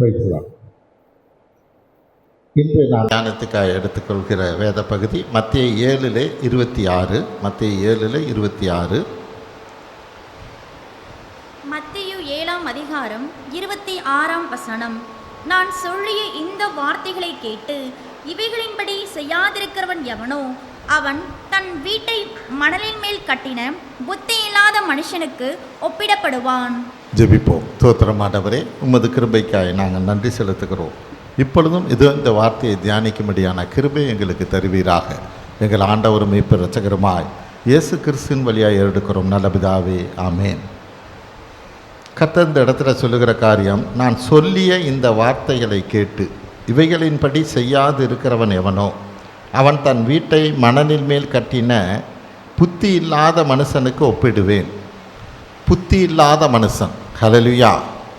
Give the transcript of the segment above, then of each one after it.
பேசலாம். இன்று நான் தியானத்துக்காக எடுத்துக்கொள்கிற வேத பகுதி மத்தேயு 7:26. மத்தேயு 7:26. மத்தேயு 7ஆம் அதிகாரம் 26ஆம் வசனம். நான் சொல்லிய இந்த வார்த்தைகளை கேட்டு இவைகளின்படி செய்யாதிருக்கிறவன் எவனோ அவன் தன் வீட்டை மணலின் மேல் கட்டின புத்தி இல்லாத மனுஷனுக்கு ஒப்பிடப்படுவான். ஜெபிப்போம். ஸ்தோத்திரமானவரே, உமது கிருபைக்காய் நாங்கள் நன்றி செலுத்துகிறோம். இப்பொழுதும் இந்த வார்த்தையை தியானிக்கும்படியான கிருபை எங்களுக்கு தருவீராக. எங்கள் ஆண்டவரும் மீட்பர் இரட்சகருமாய் இயேசு கிறிஸ்துவின் வழியாக எடுக்கிறோம் நல்ல பிதாவே, ஆமேன். கர்த்தர் இந்த இடத்துல சொல்லுகிற காரியம், நான் சொல்லிய இந்த வார்த்தைகளை கேட்டு இவைகளின்படி செய்யாது இருக்கிறவன் எவனோ அவன் தன் வீட்டை மணலின் மேல் கட்டின புத்தி இல்லாத மனுஷனுக்கு ஒப்பிடுவேன். புத்தி இல்லாத மனுஷன், ஹல்லேலூயா.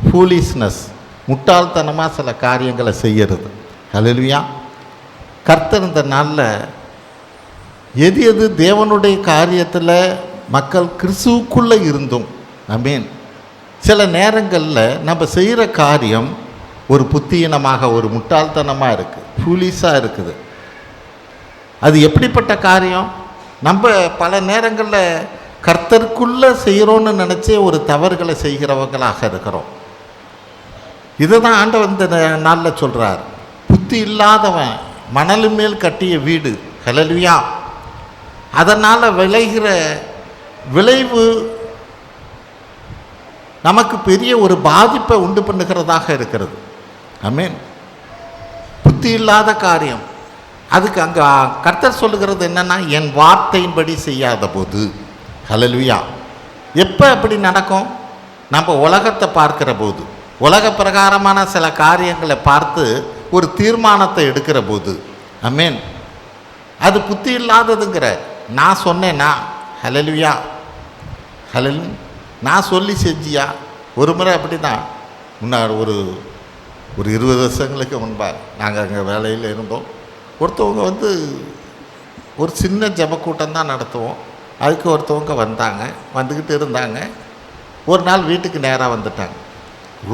ஃபூலிஷ்னஸ், முட்டாள்தனமாக சில காரியங்களை செய்கிறது. ஹல்லேலூயா. கர்த்தர் இந்த நாளில் எது எது தேவனுடைய காரியத்தில் மக்கள் கிறிஸ்துவுக்குள்ளே இருந்தும், ஆமென், சில நேரங்களில் நம்ம செய்கிற காரியம் ஒரு புத்தியினமாக, ஒரு முட்டாள்தனமாக இருக்குது, ஃபூலிஷாக இருக்குது. அது எப்படிப்பட்ட காரியம்? நம்ம பல நேரங்களில் கர்த்தருக்குள்ளே செய்கிறோன்னு நினச்சே ஒரு தவறுகளை செய்கிறவங்களாக இருக்கிறோம். இதை தான் ஆண்டவர் இந்த நாளில் சொல்கிறார். புத்தி இல்லாதவன் மணலு மேல் கட்டிய வீடு, ஹல்லேலூயா, அதனால் விளைகிற விளைவு நமக்கு பெரிய ஒரு பாதிப்பை உண்டு பண்ணுகிறதாக இருக்கிறது. ஆமென். புத்தி இல்லாத காரியம். அதுக்கு அங்கே கர்த்தர் சொல்லுகிறது என்னென்னா, என் வார்த்தையின்படி செய்யாத போது. ஹல்லேலூயா. எப்போ அப்படி நடக்கும்? நம்ம உலகத்தை பார்க்கிற போது, உலக பிரகாரமான சில காரியங்களை பார்த்து ஒரு தீர்மானத்தை எடுக்கிற போது, ஆமென், அது புத்தி இல்லாததுங்கிற. நான் சொன்னேன்னா, ஹல்லேலூயா, ஹல்லேலூயா, நான் சொல்லி செஞ்சியா? ஒரு முறை அப்படி தான், முன்னாடி ஒரு 20 வருஷங்களுக்கு முன்பாக நாங்கள் அங்கே வேலையில் இருந்தோம். ஒருத்தவங்க ஒரு சின்ன ஜெபக்கூட்டம் தான் நடத்துவோம். அதுக்கு ஒருத்தவங்க வந்துக்கிட்டு இருந்தாங்க. ஒரு நாள் வீட்டுக்கு நேராக வந்துட்டாங்க.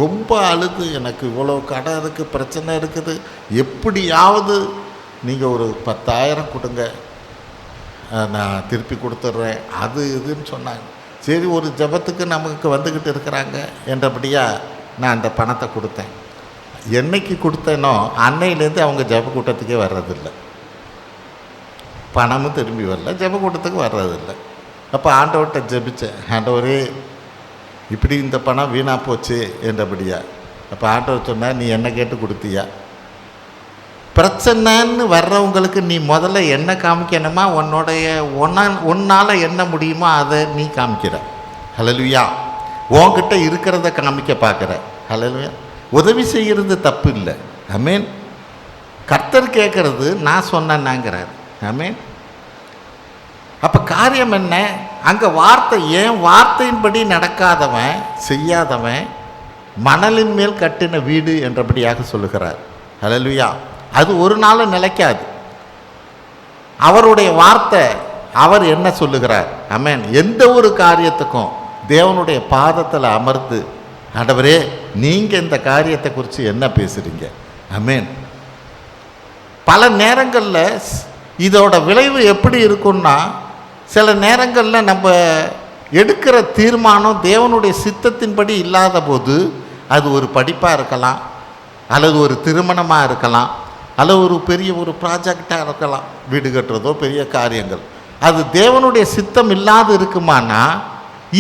ரொம்ப அழுது, எனக்கு இவ்வளோ கடை இருக்குது, பிரச்சனை இருக்குது, எப்படியாவது நீங்கள் ஒரு 10,000 கொடுங்க, நான் திருப்பி கொடுத்துட்றேன், அது இதுன்னு சொன்னாங்க. சரி, ஒரு ஜெபத்துக்கு நமக்கு வந்துக்கிட்டு இருக்கிறாங்க என்றபடியாக நான் அந்த பணத்தை கொடுத்தேன். என்னைக்கு கொடுத்தேனோ அன்னையிலேருந்து அவங்க ஜெப கூட்டத்துக்கே வர்றதில்லை, பணமும் திரும்பி வரல, ஜெப கூட்டத்துக்கு வர்றதில்லை. அப்போ ஆண்டவர்கிட்ட ஜெபித்தேன், ஆண்டவரே இப்படி இந்த பணம் வீணாக போச்சு என்றபடியா. அப்போ ஆண்டவர் சொன்னார், நீ என்ன கேட்டு கொடுத்தியா? பிரச்சனைன்னு வர்றவங்களுக்கு நீ முதல்ல என்ன காமிக்கணுமா? உன்னால் என்ன முடியுமோ அதை நீ காமிக்கிற. ஹல்லேலூயா. உன்கிட்ட இருக்கிறத காமிக்க பார்க்குற. ஹல்லேலூயா. உதவி செய்கிறது தப்பு இல்லை. ஆமென். கர்த்தர் கேட்குறது நான் சொன்னேன்னாங்கிறார். ஆமென். அப்போ காரியம் என்ன? அங்கே வார்த்தை, ஏன் வார்த்தையின்படி நடக்காதவன், செய்யாதவன் மணலின் மேல் கட்டின வீடு என்றபடியாக சொல்லுகிறார். ஹல்லேலூயா. அது ஒரு நாளும் நிலைக்காது. அவருடைய வார்த்தை, அவர் என்ன சொல்லுகிறார்? ஆமென். எந்த ஒரு காரியத்துக்கும் தேவனுடைய பாதத்தில் அமர்ந்து, ஆண்டவரே நீங்கள் இந்த காரியத்தை குறித்து என்ன பேசுகிறீங்க? ஆமென். பல நேரங்களில் இதோட விளைவு எப்படி இருக்குன்னா, சில நேரங்களில் நம்ம எடுக்கிற தீர்மானம் தேவனுடைய சித்தத்தின்படி இல்லாத போது, அது ஒரு படிப்பாக இருக்கலாம், அல்லது ஒரு திருமணமாக இருக்கலாம், அல்லது ஒரு பெரிய ஒரு ப்ராஜெக்டாக இருக்கலாம், வீடு கட்டுறதோ பெரிய காரியங்கள். அது தேவனுடைய சித்தம் இல்லாது இருக்குமானா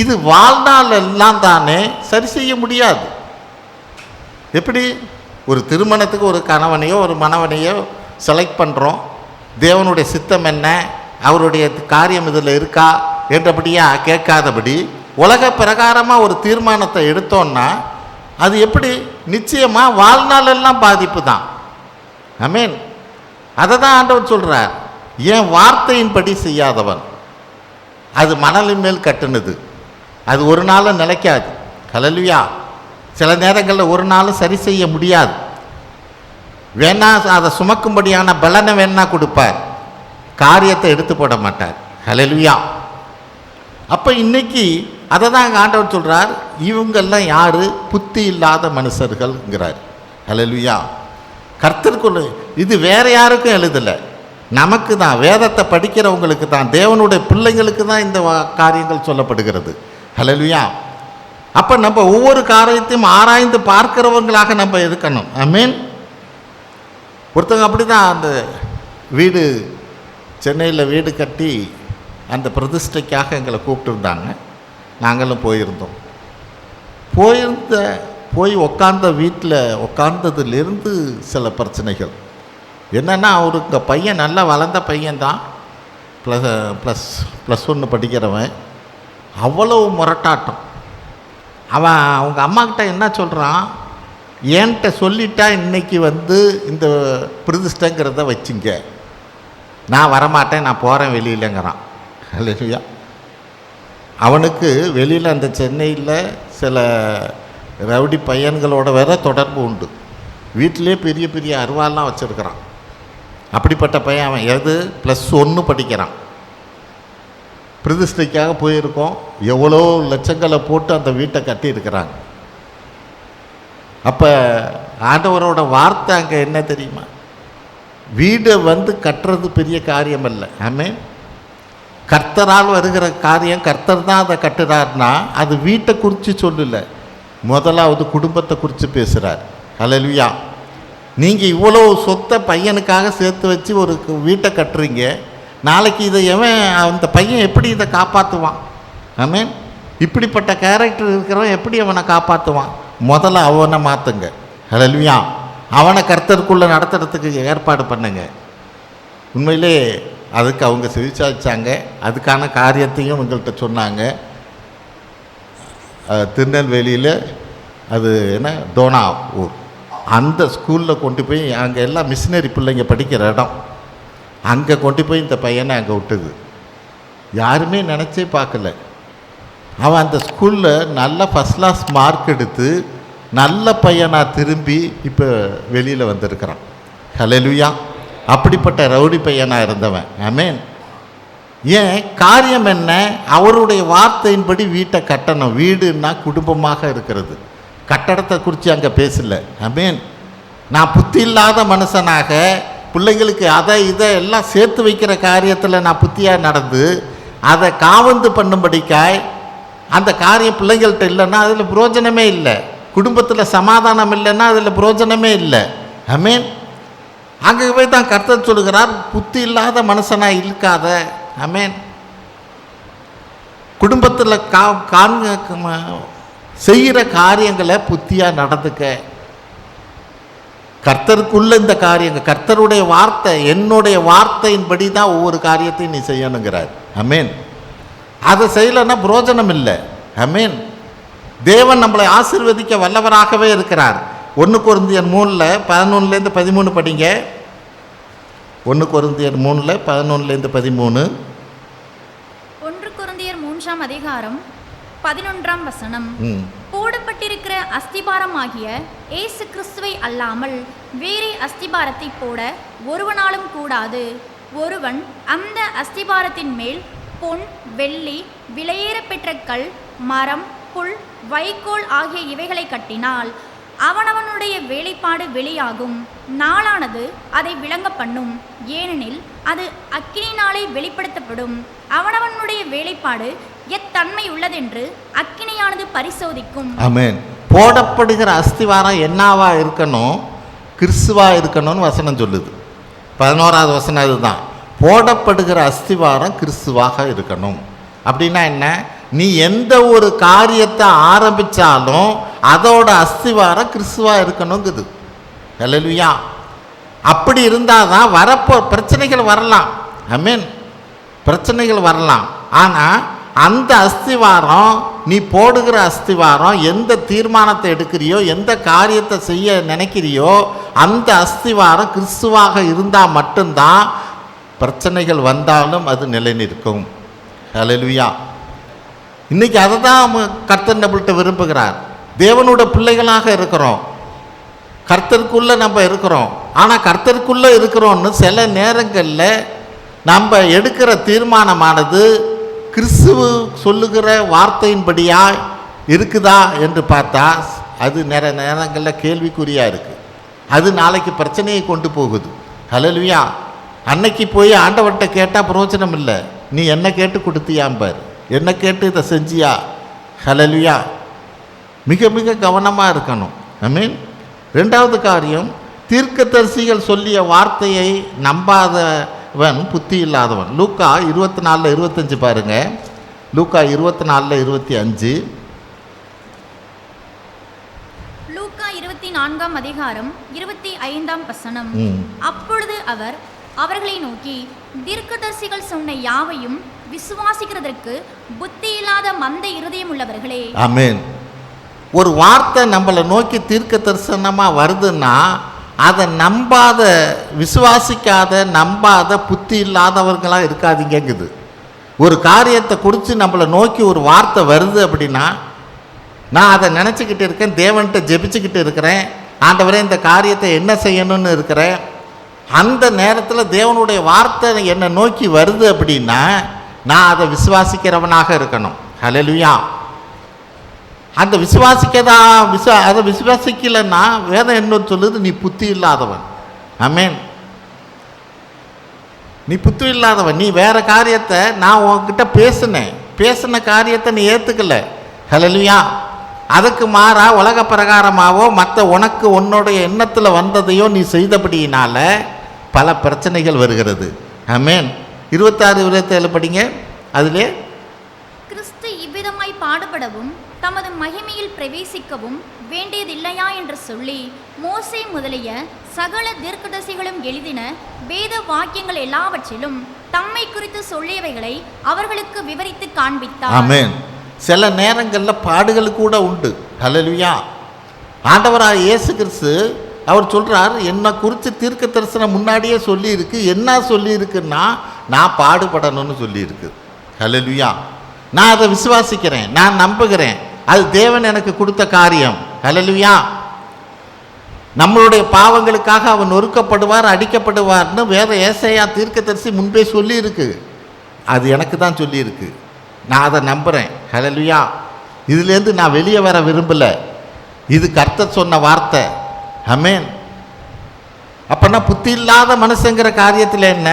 இது வாழ்நாள் எல்லாம் தானே சரி செய்ய முடியாது. எப்படி ஒரு திருமணத்துக்கு ஒரு கணவனையோ ஒரு மணவனையோ செலக்ட் பண்ணுறோம், தேவனுடைய சித்தம் என்ன, அவருடைய காரியம் இதில் இருக்கா என்றபடியா கேட்காதபடி உலக பிரகாரமாக ஒரு தீர்மானத்தை எடுத்தோன்னா அது எப்படி? நிச்சயமாக வாழ்நாள் எல்லாம் பாதிப்பு தான். ஆமென். அதை தான் ஆண்டவர் சொல்கிறார், ஏன் வார்த்தையின்படி செய்யாதவன். அது மணலின் மேல் கட்டுனது, அது ஒரு நாளும் நிலைக்காது. ஹல்லேலூயா. சில நேரங்களில் ஒரு நாளும் சரி செய்ய முடியாது. வேணா அதை சுமக்கும்படியான பலனை வேணா கொடுப்பார், காரியத்தை எடுத்து போட மாட்டார். ஹல்லேலூயா. அப்போ இன்னைக்கு அதை தான் ஆண்டவர் சொல்கிறார், இவங்கெல்லாம் யார்? புத்தி இல்லாத மனுஷர்கள்ங்கிறார். ஹல்லேலூயா. கர்த்தருக்குள்ள இது வேற யாருக்கும் எழுதலை, நமக்கு தான், வேதத்தை படிக்கிறவங்களுக்கு தான், தேவனுடைய பிள்ளைங்களுக்கு தான் இந்த காரியங்கள் சொல்லப்படுகிறது. ஹல்லேலூயா. அப்போ நம்ம ஒவ்வொரு காரியத்தையும் ஆராய்ந்து பார்க்கிறவங்களாக நம்ம இருக்கணும். ஆமென். ஒருத்தவங்க அப்படி தான் அந்த வீடு, சென்னையில் வீடு கட்டி அந்த பிரதிஷ்டைக்காக எங்களை கூப்பிட்டுருந்தாங்க. நாங்களும் போயிருந்தோம். போய் உக்காந்த வீட்டில் உக்காந்ததுலேருந்து சில பிரச்சனைகள் என்னென்னா, அவருக்கு பையன் நல்லா வளர்ந்த பையன்தான், ப்ளஸ் ஒன்று படிக்கிறவன். அவ்வளவு முரட்டாட்டம். அவன் அவங்க அம்மாக்கிட்ட என்ன சொல்கிறான், என்கிட்ட சொல்லிட்டா இன்றைக்கி இந்த பிரதிஷ்டைங்கிறத வச்சுங்க, நான் வரமாட்டேன், நான் போகிறேன் வெளியிலங்கிறான். இல்லையா? அவனுக்கு வெளியில் அந்த சென்னையில் சில ரவுடி பையன்களோட வேற தொடர்பு உண்டு. வீட்டிலே பெரிய பெரிய அருவாலாம் வச்சுருக்கிறான். அப்படிப்பட்ட பையன் அவன். +1 படிக்கிறான். பிரதிஷ்டைக்காக போயிருக்கோம். எவ்வளோ லட்சங்களை போட்டு அந்த வீட்டை கட்டியிருக்கிறாங்க. அப்போ ஆண்டவரோட வார்த்தை அங்கே என்ன தெரியுமா, வீடை கட்டுறது பெரிய காரியம் அல்ல. ஆமென். கர்த்தரால் வருகிற காரியம், கர்த்தர் தான் அதை கட்டுறாருன்னா அது வீட்டை குறித்து சொல்லலை, முதலாவது குடும்பத்தை குறித்து பேசுகிறார். ஹல்லேலூயா. நீங்கள் இவ்வளோ சொத்தை பையனுக்காக சேர்த்து வச்சு ஒரு வீட்டை கட்டுறீங்க, நாளைக்கு இதை அந்த பையன் எப்படி இதை காப்பாற்றுவான்? ஆமென். இப்படிப்பட்ட கேரக்டர் இருக்கிறவன் எப்படி அவனை காப்பாற்றுவான்? முதல்ல அவனை மாற்றுங்க. ஹல்லேலூயா. அவனை கர்த்தருக்குள்ளே நடத்துறதுக்கு ஏற்பாடு பண்ணுங்க. உண்மையிலே அதுக்கு அவங்க செவிச்சாச்சாங்க. அதுக்கான காரியத்தையும் எங்கள்கிட்ட சொன்னாங்க. திருநெல்வேலியில் அது என்ன டோனா ஊர், அந்த ஸ்கூலில் கொண்டு போய் அங்கே எல்லாம் மிஷினரி பிள்ளைங்க படிக்கிற இடம், அங்கே கொண்டு போய் இந்த பையனை அங்கே விட்டுது. யாருமே நினச்சே பார்க்கல. அவன் அந்த ஸ்கூலில் நல்ல ஃபஸ்ட் கிளாஸ் மார்க் எடுத்து நல்ல பையனாக திரும்பி இப்போ வெளியில் வந்திருக்கிறான். ஹல்லேலூயா. அப்படிப்பட்ட ரவுடி பையனாக இருந்தவன். ஆமென். ஏன் காரியம் என்ன? அவருடைய வார்த்தையின்படி வீட்டை கட்டணும். வீடுன்னா குடும்பமாக இருக்கிறது. கட்டடத்தை குறித்து அங்கே பேசல. ஆமென். நான் புத்தி இல்லாத மனுஷனாக பிள்ளைங்களுக்கு அதை இதை எல்லாம் சேர்த்து வைக்கிற காரியத்தில் நான் புத்தியாக நடந்து அதை காவந்து பண்ணும்படிக்காய் அந்த காரியம் பிள்ளைங்கள்ட்ட இல்லைன்னா அதில் புரோஜனமே இல்லை. குடும்பத்தில் சமாதானம் இல்லைன்னா அதில் புரோஜனமே இல்லை. ஆமென். அங்கே போய் தான் கர்த்தர் சொல்லுகிறார், புத்தி இல்லாத மனுஷனாக இருக்காத. ஆமென். குடும்பத்தில் செய்கிற காரியங்களை புத்தியாக நடந்துக்க. கர்த்தருக்குள்ள இந்த காரியங்கள், கர்த்தருடைய வார்த்தை, என்னுடைய வார்த்தையின்படி தான் ஒவ்வொரு காரியத்தையும் நீ செய்யணுங்கிறார். ஆமென். அதை செய்யலைன்னா புரோஜனம் இல்லை. ஆமென். தேவன் நம்மளை ஆசீர்வதிக்க வல்லவராகவே இருக்கிறார். 1 கொரிந்தியர் 3:11-13 படிங்க. 1 கொரிந்தியர் 3:11-13. 1 கொரிந்தியர் 3:11 போடப்பட்டிருக்கிற அஸ்திபாரமாகிய இயேசு கிறிஸ்துவை அல்லாமல் வேறே அஸ்திபாரத்தை போட ஒருவனாலும் கூடாது. ஒருவன் அந்த அஸ்திபாரத்தின் மேல் பொன், வெள்ளி, விலையேற பெற்ற கல், மரம், புல், வைக்கோல் ஆகிய இவைகளை கட்டினால் அவனவனுடைய வேலைப்பாடு வெளியாகும். நாளானது அதை விளங்க பண்ணும். ஏனெனில் அது அக்கினியினாலே வெளிப்படுத்தப்படும். அவனவனுடைய வேலைப்பாடு எத்தன்மை உள்ளதென்று அக்கினியானது பரிசோதிக்கும். ஆமென். போடப்படுகிற அஸ்திவாரம் என்னவா இருக்கணும்? கிறிஸ்துவா இருக்கணும்னு வசனம் சொல்லுது. 11வது வசனம் அதுதான். போடப்படுகிற அஸ்திவாரம் கிறிஸ்துவாக இருக்கணும். அப்படின்னா என்ன? நீ எந்த ஒரு காரியத்தை ஆரம்பித்தாலும் அதோட அஸ்திவாரம் கிறிஸ்துவாக இருக்கணுங்குது. ஹல்லேலூயா. அப்படி இருந்தால் தான் பிரச்சனைகள் வரலாம். ஆமென். பிரச்சனைகள் வரலாம். ஆனால் அந்த அஸ்திவாரம், நீ போடுகிற அஸ்திவாரம், எந்த தீர்மானத்தை எடுக்கிறியோ, எந்த காரியத்தை செய்ய நினைக்கிறியோ, அந்த அஸ்திவாரம் கிறிஸ்துவாக இருந்தால் மட்டும்தான் பிரச்சனைகள் வந்தாலும் அது நிலை நிற்கும். ஹல்லேலூயா. இன்றைக்கி அதை தான் கர்த்தர் நம்மள்கிட்ட விரும்புகிறார். தேவனோட பிள்ளைகளாக இருக்கிறோம், கர்த்தருக்குள்ளே நம்ம இருக்கிறோம். ஆனால் கர்த்தருக்குள்ளே இருக்கிறோன்னு சில நேரங்களில் நம்ம எடுக்கிற தீர்மானமானது கிறிஸ்துவ சொல்லுகிற வார்த்தையின்படியா இருக்குதா என்று பார்த்தா அது நிறைய நேரங்களில் கேள்விக்குறியாக இருக்குது. அது நாளைக்கு பிரச்சனையை கொண்டு போகுது. ஹல்லேலூயா. அன்னைக்கு போய் ஆண்டவர்கிட்ட கேட்டால் பிரயோஜனம் இல்லை. நீ என்ன கேட்டு கொடுத்தியாம்பார், என்ன கேட்டு இதை செஞ்சியா. ஹல்லேலூயா. மிக மிக கவனமாக இருக்கணும். ஆமென். ரெண்டாவது காரியம், தீர்க்கதரிசிகள் சொல்லிய வார்த்தையை நம்பாதவன் புத்தி இல்லாதவன். லூக்கா 24:25 பாருங்க. லூக்கா 24:25. லூக்கா 24ஆம் அதிகாரம் 25ஆம் வசனம். அப்பொழுது அவர் அவர்களை நோக்கி, தீர்க்கதரிசிகள் சொன்ன யாவையும் விசுவாசிக்கிறதற்கு புத்தி இல்லாத மந்த இருதயம் உள்ளவர்களே. ஆமென். ஒரு வார்த்தை நம்மளை நோக்கி தீர்க்க தரிசனமாக வருதுன்னா அதை நம்பாத, விசுவாசிக்காத, நம்பாத, புத்தி இல்லாதவர்களாக இருக்காதீங்குது. ஒரு காரியத்தை குறித்து நம்மளை நோக்கி ஒரு வார்த்தை வருது அப்படின்னா நான் அதை நினச்சிக்கிட்டு இருக்கேன், தேவன்கிட்ட ஜெபிச்சுக்கிட்டு இருக்கிறேன், ஆண்டவரே இந்த காரியத்தை என்ன செய்யணும்னு இருக்கிறேன். அந்த நேரத்தில் தேவனுடைய வார்த்தை என்னை நோக்கி வருது அப்படின்னா நான் அதை விசுவாசிக்கிறவனாக இருக்கணும். ஹல்லேலூயா. அந்த அதை விசுவாசிக்கலைன்னா வேதம் என்ன சொல்லுது, நீ புத்தி இல்லாதவன். ஆமென். நீ புத்தி இல்லாதவன். நீ வேற காரியத்தை, நான் உன்கிட்ட பேசின காரியத்தை நீ ஏற்றுக்கல. ஹல்லேலூயா. அதுக்கு மாறா உலக பிரகாரமாவோ மற்ற உனக்கு உன்னுடைய எண்ணத்தில் வந்ததையோ நீ செய்தபடியினால பல பிரச்சனைகள் வருகிறது. ஆமென். 26-27 படிங்க. அதிலே கிறிஸ்து இவ்விதமாய் பாடுபடவும் தமது மகிமையில் பிரவேசிக்கவும் வேண்டியதில்லையா என்று சொல்லி மோசே முதலிய சகல தீர்க்கதரிசிகளும் எழுதின வேத வாக்கியங்கள் எல்லாவற்றிலும் தம்மை குறித்து சொல்லியவைகளை அவர்களுக்கு விவரித்து காண்பித்தார். ஆமென். சில நேரங்களில் பாடுகள் கூட உண்டு. ஹல்லேலூயா. ஆண்டவராக இயேசு கிறிஸ்து அவர் சொல்கிறார், என்னை குறித்து தீர்க்க தரிசனம் முன்னாடியே சொல்லியிருக்கு. என்ன சொல்லியிருக்குன்னா நான் பாடுபடணும்னு சொல்லியிருக்கு. ஹல்லேலூயா. நான் அதை விசுவாசிக்கிறேன், நான் நம்புகிறேன். அது தேவன் எனக்கு கொடுத்த காரியம். ஹல்லேலூயா. நம்மளுடைய பாவங்களுக்காக அவன் நொறுக்கப்படுவார், அடிக்கப்படுவார்னு வேத ஏசாயா தீர்க்கதரிசி முன்பே சொல்லியிருக்கு. அது எனக்கு தான் சொல்லியிருக்கு. நான் அதை நம்புகிறேன். ஹல்லேலூயா. இதுலேருந்து நான் வெளியே வர விரும்பலை. இது கர்த்தர் சொன்ன வார்த்தை. ஆமென். அப்போனா புத்தி இல்லாத மனுஷங்கிற காரியத்தில் என்ன,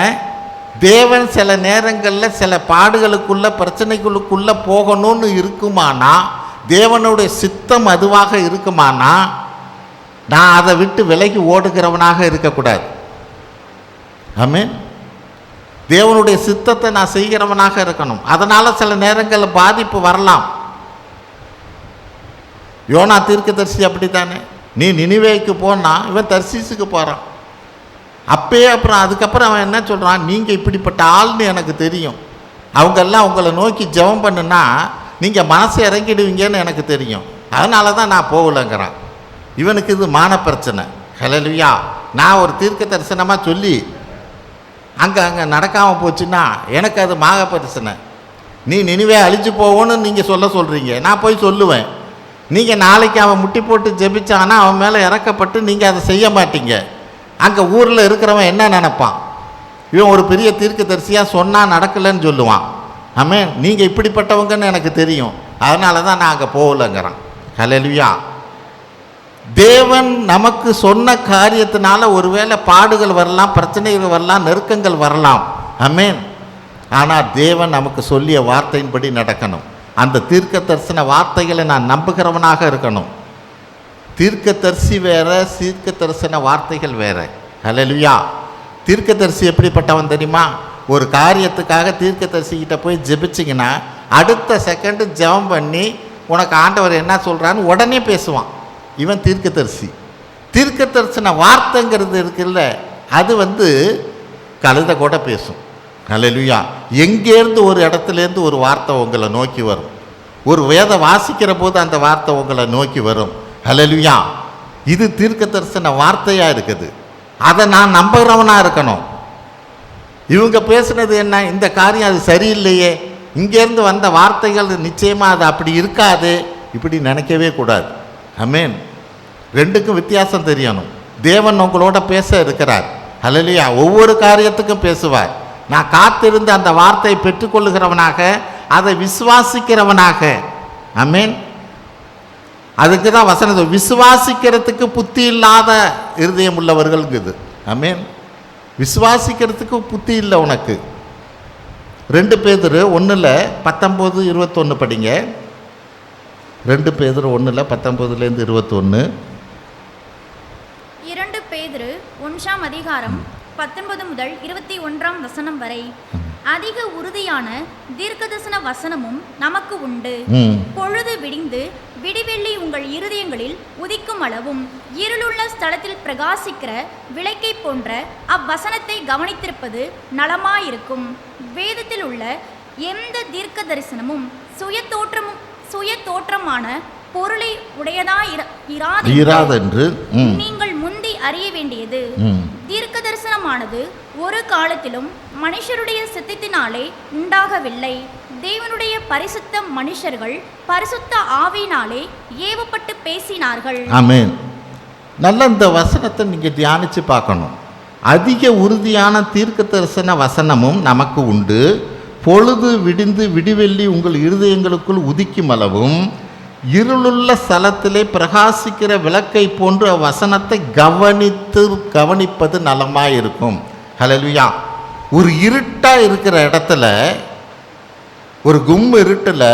தேவன் சில நேரங்களில் சில பாடுகளுக்குள்ள, பிரச்சனைகளுக்குள்ளே போகணும்னு இருக்குமானா, தேவனுடைய சித்தம் அதுவாக இருக்குமானா, நான் அதை விட்டு விலகி ஓடுகிறவனாக இருக்கக்கூடாது. ஆமென். தேவனுடைய சித்தத்தை நான் செய்கிறவனாக இருக்கணும். அதனால் சில நேரங்களில் பாதிப்பு வரலாம். யோனா தீர்க்கதரிசி அப்படி தானே. நீ நினிவேக்கு போனால் இவன் தர்சீசுக்கு போகிறான். அப்புறம் அதுக்கப்புறம் அவன் என்ன சொல்கிறான், நீங்கள் இப்படிப்பட்ட ஆள்னு எனக்கு தெரியும், அவங்கெல்லாம் உங்களை நோக்கி ஜெபம் பண்ணுனா நீங்கள் மனசை இறங்கிடுவீங்கன்னு எனக்கு தெரியும், அதனால தான் நான் போகலைங்கிறான். இவனுக்கு இது மான பிரச்சனை. ஹல்லேலூயா. நான் ஒரு தீர்க்க தரிசனமாக சொல்லி அங்கே நடக்காமல் போச்சுன்னா எனக்கு அது மாக பிரச்சனை. நீ நினிவே அழிச்சு போவோன்னு நீங்கள் சொல்கிறீங்க, நான் போய் சொல்லுவேன். நீங்கள் நாளைக்கு அவன் முட்டி போட்டு ஜெபிச்சானா அவன் மேலே இறக்கப்பட்டு நீங்கள் அதை செய்ய மாட்டீங்க. அங்கே ஊரில் இருக்கிறவன் என்ன நினைப்பான், இவன் ஒரு பெரிய தீர்க்கதரிசியாக சொன்னால் நடக்கலைன்னு சொல்லுவான். ஆமென். நீங்கள் இப்படிப்பட்டவங்கன்னு எனக்கு தெரியும், அதனால தான் நான் அங்கே போகலைங்கிறான். ஹல்லேலூயா. தேவன் நமக்கு சொன்ன காரியத்தினால ஒருவேளை பாடுகள் வரலாம், பிரச்சனைகள் வரலாம், நெருக்கங்கள் வரலாம். ஆமென். ஆனால் தேவன் நமக்கு சொல்லிய வார்த்தையின்படி நடக்கணும். அந்த தீர்க்க தரிசன வார்த்தைகளை நான் நம்புகிறவனாக இருக்கணும். தீர்க்க தரிசி வேற, தீர்க்க தரிசன வார்த்தைகள் வேற. ஹல்லேலூயா. தீர்க்க தரிசி எப்படிப்பட்டவன் தெரியுமா, ஒரு காரியத்துக்காக தீர்க்க தரிசிக்கிட்ட போய் ஜெபிச்சிங்கன்னா அடுத்த செகண்டு ஜெபம் பண்ணி உனக்கு ஆண்டவர் என்ன சொல்கிறான்னு உடனே பேசுவான். இவன் தீர்க்க தரிசி. தீர்க்க தரிசன வார்த்தைங்கிறது இருக்குல்ல, அது கழுதை கூட பேசும். ஹல்லேலூயா. எங்கேருந்து ஒரு இடத்துலேருந்து ஒரு வார்த்தை உங்களை நோக்கி வரும். ஒரு வேத வாசிக்கிற போது அந்த வார்த்தை உங்களை நோக்கி வரும். ஹல்லேலூயா. இது தீர்க்க தரிசன வார்த்தையாக இருக்குது. அதை நான் நம்புகிறவனாக இருக்கணும். இவங்க பேசுனது என்ன, இந்த காரியம் அது சரியில்லையே, இங்கேருந்து வந்த வார்த்தைகள் நிச்சயமாக அது அப்படி இருக்காது, இப்படி நினைக்கவே கூடாது. ஆமென். ரெண்டுக்கும் வித்தியாசம் தெரியணும். தேவன் உங்களோட பேச இருக்கிறார். ஹல்லேலூயா. ஒவ்வொரு காரியத்துக்கும் பேசுவார். நான் காத்திருந்து அந்த வார்த்தையை பெற்றுக்கொள்ளுகிறவனாக, அதை விசுவாசிக்கிறவனாக. ஆமென். அதுக்கு தான் வசனத்தை விசுவாசிக்கிறதுக்கு புத்தி இல்லாத இருதயம் உள்ளவர்கள்ங்குது. ஆமென். விசுவாசிக்கிறதுக்கு புத்தி இல்லை உனக்கு. 2 பேதுரு 1:19-21 படிங்க. 2 பேதுரு 1:19-21. 2 பேதுரு 1ஆம் அதிகாரம் 19 முதல் 21ஆம் வசனம் வரை. அதிக உறுதியான தீர்க்கதரிசன வசனமும் நமக்கு உண்டு. பொழுது விடிந்து விடிவெள்ளி உங்கள் இருதயங்களில் உதிக்கும் அளவும் இருளுள்ள ஸ்தலத்தில் பிரகாசிக்கிற விளக்கை போன்ற அவ்வசனத்தை கவனித்திருப்பது நலமாயிருக்கும். வேதத்தில் உள்ள எந்த தீர்க்க தரிசனமும் சுய தோற்றமான பொருளை உடையதா இராதென்று நீங்கள் முந்தி அறிய வேண்டியது. தீர்க்க தரிசனமானது ஒரு காலத்திலும் மனுஷருடைய சித்தத்தினாலே உண்டாகவில்லை. தேவனுடைய பரிசுத்த மனுஷர்கள் பரிசுத்த ஆவியினாலே ஏவப்பட்டு பேசினார்கள். ஆமென். நல்ல இந்த வசனத்தை நீங்க தியானிச்சு பார்க்கணும். அதிக உறுதியான தீர்க்க தரிசன வசனமும் நமக்கு உண்டு. பொழுது விடிந்து விடிவெள்ளி உங்கள் இருதயங்களுக்குள் உதிக்கும் அளவும் இருளுள்ள ஸ்தலத்திலே பிரகாசிக்கிற விளக்கை போன்ற வசனத்தை கவனிப்பது நலமாயிருக்கும். ஹல்லேலூயா. ஒரு இருட்டாக இருக்கிற இடத்துல, ஒரு இருட்டில்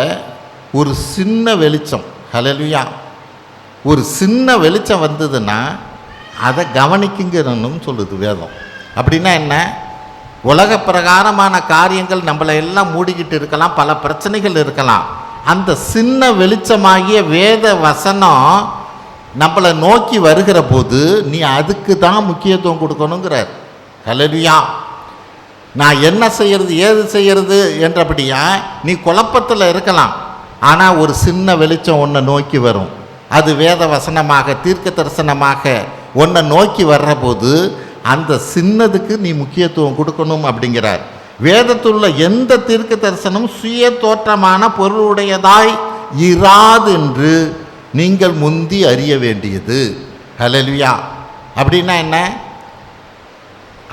ஒரு சின்ன வெளிச்சம், ஹல்லேலூயா, ஒரு சின்ன வெளிச்சம் வந்ததுன்னா அதை கவனிக்குங்கன்னு சொல்லுது வேதம். அப்படின்னா என்ன? உலக பிரகாரமான காரியங்கள் நம்மளை எல்லாம் மூடிக்கிட்டு இருக்கலாம், பல பிரச்சனைகள் இருக்கலாம். அந்த சின்ன வெளிச்சமாகிய வேத வசனம் நம்மளை நோக்கி வருகிற போது நீ அதுக்கு தான் முக்கியத்துவம் கொடுக்கணுங்கிறார். ஹல்லேலூயா. நான் என்ன செய்யறது ஏது செய்யறது என்றபடியா நீ குழப்பத்தில் இருக்கலாம். ஆனால் ஒரு சின்ன வெளிச்சம் உன்னை நோக்கி வரும். அது வேத வசனமாக தீர்க்க தரிசனமாக உன்னை நோக்கி வர்ற போது அந்த சின்னதுக்கு நீ முக்கியத்துவம் கொடுக்கணும் அப்படிங்கிறார். வேதத்துள்ள எந்த தீர்க்க தரிசனம் சுய தோற்றமான பொருளுடையதாய் இராது என்று நீங்கள் முந்தி அறிய வேண்டியது. ஹல்லேலூயா. அப்படின்னா என்ன?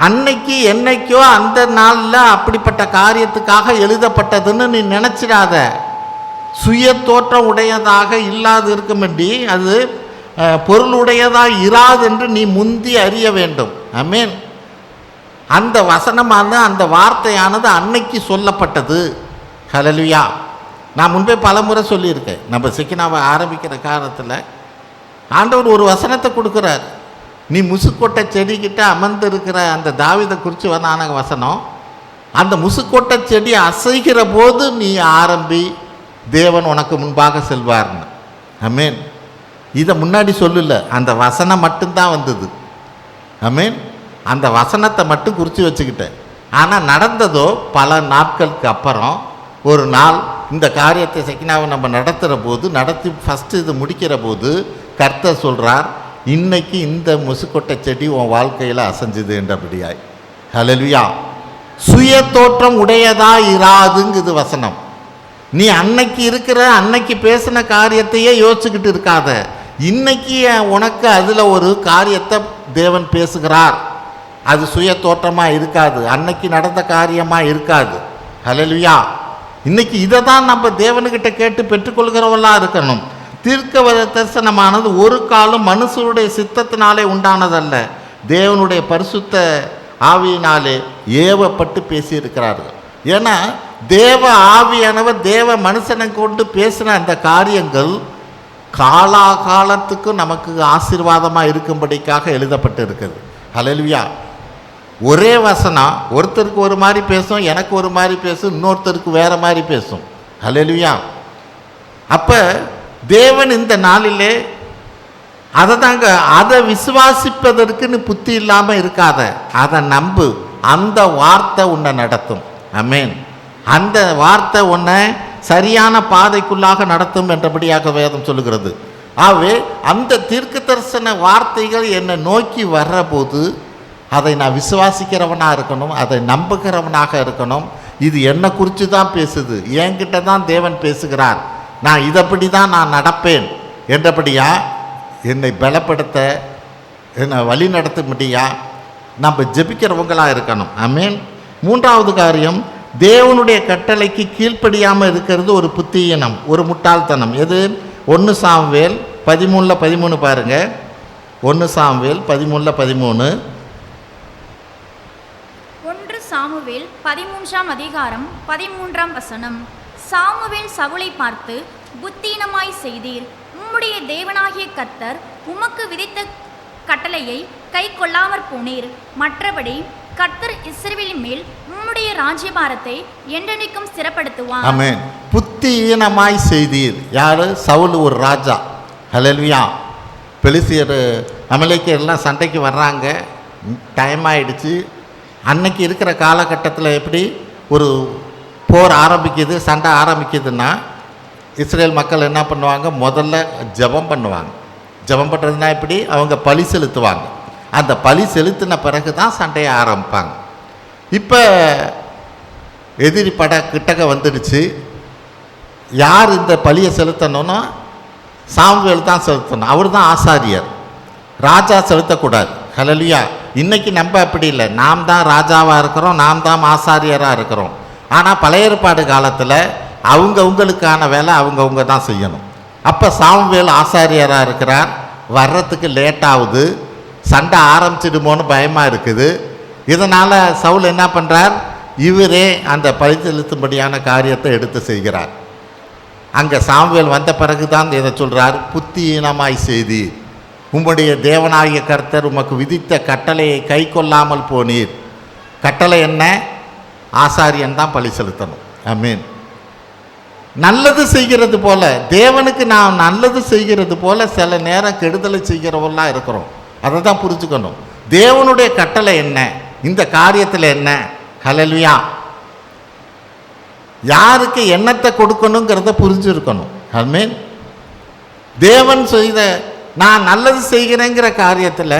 அன்னைக்கு என்னைக்கோ அந்த நாளில் அப்படிப்பட்ட காரியத்துக்காக எழுதப்பட்டதுன்னு நீ நினச்சிடாத. சுய தோற்றம் உடையதாக இல்லாது இருக்கும்படி அது பொருளுடையதாக இராது என்று நீ முந்தி அறிய வேண்டும். ஆமென். அந்த வசனமான அந்த வார்த்தையானது அன்னைக்கு சொல்லப்பட்டது. ஹல்லேலூயா. நான் முன்பே பலமுறை சொல்லியிருக்கேன். நம்ம செக்கினாவை ஆரம்பிக்கிற காலத்தில் ஆண்டவர் ஒரு வசனத்தை கொடுக்குறார். நீ முசுக்கொட்டை செடிக்கிட்ட அமர்ந்து இருக்கிற அந்த தாவீதை குறித்து வந்தான வசனம். அந்த முசுக்கொட்டை செடி அசைகிற போது நீ ஆரம்பி, தேவன் உனக்கு முன்பாக செல்வார்னு. ஆமென். இதை முன்னாடி சொல்லல, அந்த வசனம் மட்டும்தான் வந்தது. ஆமென். அந்த வசனத்தை மட்டும் குறித்து வச்சுக்கிட்டேன். ஆனால் நடந்ததோ பல நாட்களுக்கு அப்புறம் ஒரு நாள் இந்த காரியத்தை செக்கினாவை நம்ம நடத்துகிற போது, நடத்தி ஃபஸ்ட்டு இது முடிக்கிற போது கர்த்தர் சொல்கிறார், இன்னைக்கு இந்த முசுக்கொட்டை செடி உன் வாழ்க்கையில் அசைஞ்சுது என்றபடியாய். ஹல்லேலூயா. சுய தோற்றம் உடையதா இராதுங்குது வசனம். நீ அன்னைக்கு அன்னைக்கு பேசின காரியத்தையே யோசிச்சுக்கிட்டு இருக்காத. இன்னைக்கு உனக்கு அதில் ஒரு காரியத்தை தேவன் பேசுகிறார். அது சுய தோற்றமாக இருக்காது, அன்னைக்கு நடந்த காரியமாக இருக்காது. ஹல்லேலூயா. இன்னைக்கு இதை தான் நம்ம தேவனுக்கிட்ட கேட்டு பெற்றுக்கொள்கிறவர்களாக இருக்கணும். தீர்க்க தரிசனமானது ஒரு காலம் மனுஷனுடைய சித்தத்தினாலே உண்டானதல்ல, தேவனுடைய பரிசுத்த ஆவியினாலே ஏவப்பட்டு பேசியிருக்கிறார்கள். ஏன்னா தேவ ஆவியானவர் தேவ மனுஷனை கொண்டு பேசின அந்த காரியங்கள் காலாகாலத்துக்கு நமக்கு ஆசீர்வாதமாக இருக்கும்படிக்காக எழுதப்பட்டு இருக்குது. ஹல்லேலூயா. ஒரே வசனம் ஒருத்தருக்கு ஒரு மாதிரி பேசும், எனக்கு ஒரு மாதிரி பேசும், இன்னொருத்தருக்கு வேறு மாதிரி பேசும். ஹல்லேலூயா. அப்போ தேவன் இந்த நாளிலே அதை விசுவாசிப்பதற்குன்னு புத்தி இல்லாமல் இருக்காத, அதை நம்பு. அந்த வார்த்தை உன்னை நடத்தும். ஆமென். அந்த வார்த்தை உன்னை சரியான பாதைக்குள்ளாக நடத்தும் என்றபடியாக வேதம் சொல்லுகிறது. ஆகவே அந்த தீர்க்க தரிசன வார்த்தைகள் என்னை நோக்கி வர்ற போது அதை நான் விசுவாசிக்கிறவனாக இருக்கணும், அதை நம்புகிறவனாக இருக்கணும். இது என்னை குறித்து தான் பேசுது, என்கிட்ட தான் தேவன் பேசுகிறார், நான் இதைப்படி தான் நான் நடப்பேன் என்றபடியா என்னை பலப்படுத்த, என்னை வழி நடத்தும்படியா நம்ம ஜெபிக்கிறவங்களாக இருக்கணும். ஆமென். 3வது காரியம், தேவனுடைய கட்டளைக்கு கீழ்ப்படியாமல் இருக்கிறது ஒரு புத்தியீனம், ஒரு முட்டாள்தனம். எது? 1 சாமுவேல் 13 பாருங்க. 1 சாமுவேல் 13. 1 சாமுவேல் 13ஆம் அதிகாரம் 13ஆம் வசனம். சாமுவேல் சவுலை பார்த்து, புத்தீனமாய் செய்தீர். உம்முடைய தேவனாகிய கர்த்தர் உமக்கு விதித்த கட்டளையை கை கொள்ளாமற் போனீர். மற்றபடி கர்த்தர் இஸ்ரவேலின் மேல் உம்முடைய ராஜ்யபாரத்தை என்றென்றைக்கும் ஸ்திரப்படுத்துவார். ஆமென். புத்தியீனமாய் செய்தீர். யாரு? சவுல் ஒரு ராஜா. ஹல்லேலூயா. பெலிஸ்தியர் அமலேக்கியர்லாம் சண்டைக்கு வர்றாங்க. டைம் ஆயிடுச்சு. அன்னைக்கு இருக்கிற காலகட்டத்தில் எப்படி ஒரு போர் ஆரம்பிக்குது, சண்டை ஆரம்பிக்குதுன்னா இஸ்ரேல் மக்கள் என்ன பண்ணுவாங்க? முதல்ல ஜெபம் பண்ணுவாங்க. ஜெபம் பண்ணுறதுனா எப்படி? அவங்க பலி செலுத்துவாங்க. அந்த பலி செலுத்தின பிறகு தான் சண்டையை ஆரம்பிப்பாங்க. இப்போ எதிரி பட கிட்டக்க வந்துடுச்சு. யார் இந்த பலியை செலுத்தணும்னா சாமுவேல் தான் செலுத்தணும். அவர் தான் ஆசாரியர். ராஜா செலுத்தக்கூடாது. ஹல்லேலூயா. இன்றைக்கி நம்ம அப்படி இல்லை. நாம் தான் ராஜாவாக இருக்கிறோம், நாம் தான் ஆசாரியராக இருக்கிறோம். ஆனால் பழைய ஏற்பாடு காலத்தில் அவங்கவுங்களுக்கான வேலை அவங்கவுங்க தான் செய்யணும். அப்போ சாமுவேல் ஆசாரியராக இருக்கிறார். வர்றதுக்கு லேட் ஆகுது. சண்டை ஆரம்பிச்சிடுமோன்னு பயமாக இருக்குது. இதனால் சவுல் என்ன பண்ணுறார்? இவரே அந்த பழி செலுத்தும்படியான காரியத்தை எடுத்து செய்கிறார். அங்கே சாமுவேல் வந்த பிறகு தான் இதை சொல்கிறார், புத்தியீனமாய் செய்தி, உம்முடைய தேவனாகிய கர்த்தர் உமக்கு விதித்த கட்டளையை கை கொள்ளாமல் போனீர். கட்டளை என்ன? ஆசாரியன் தான் பலி செலுத்தணும். ஆமென். நல்லது செய்கிறது போல, தேவனுக்கு நாம் நல்லது செய்கிறது போல சில நேரம் கெடுதலை செய்கிறவர்களாக இருக்கிறோம். அதை தான் புரிஞ்சுக்கணும். தேவனுடைய கட்டளை என்ன, இந்த காரியத்தில் என்ன? ஹல்லேலூயா. யாருக்கு எண்ணத்தை கொடுக்கணுங்கிறத புரிஞ்சுருக்கணும். ஆமென். தேவன் செய்த நான் நல்லது செய்கிறேங்கிற காரியத்தில்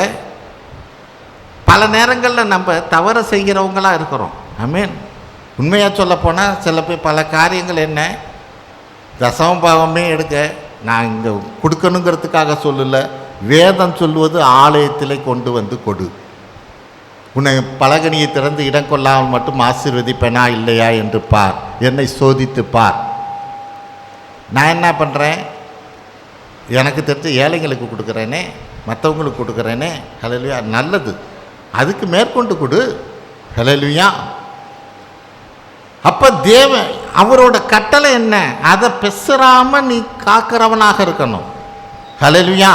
பல நேரங்களில் நம்ம தவறு செய்கிறவங்களாக இருக்கிறோம். ஆமென். உண்மையாக சொல்ல போனால் சில பேர் பல காரியங்கள் என்ன, தசம பாவமே எடுக்க நான் இங்கே கொடுக்கணுங்கிறதுக்காக சொல்லலை. வேதம் சொல்வது ஆலயத்தில் கொண்டு வந்து கொடு. உன்னை பலகனியை திறந்து இடம் கொள்ளாமல் மட்டும் ஆசீர்வதிப்பேனா இல்லையா என்று பார், என்னை சோதித்து பார். நான் என்ன பண்ணுறேன்? எனக்கு தெரிஞ்ச ஏழைங்களுக்கு கொடுக்குறேனே, மற்றவங்களுக்கு கொடுக்குறேனே. ஹல்லேலூயா. நல்லது. அதுக்கு மேற்கொண்டு கொடு. ஹல்லேலூயா. அப்போ தேவன் அவரோட கட்டளை என்ன, அதை பெசராமல் நீ காக்கிறவனாக இருக்கணும். ஹல்லேலூயா.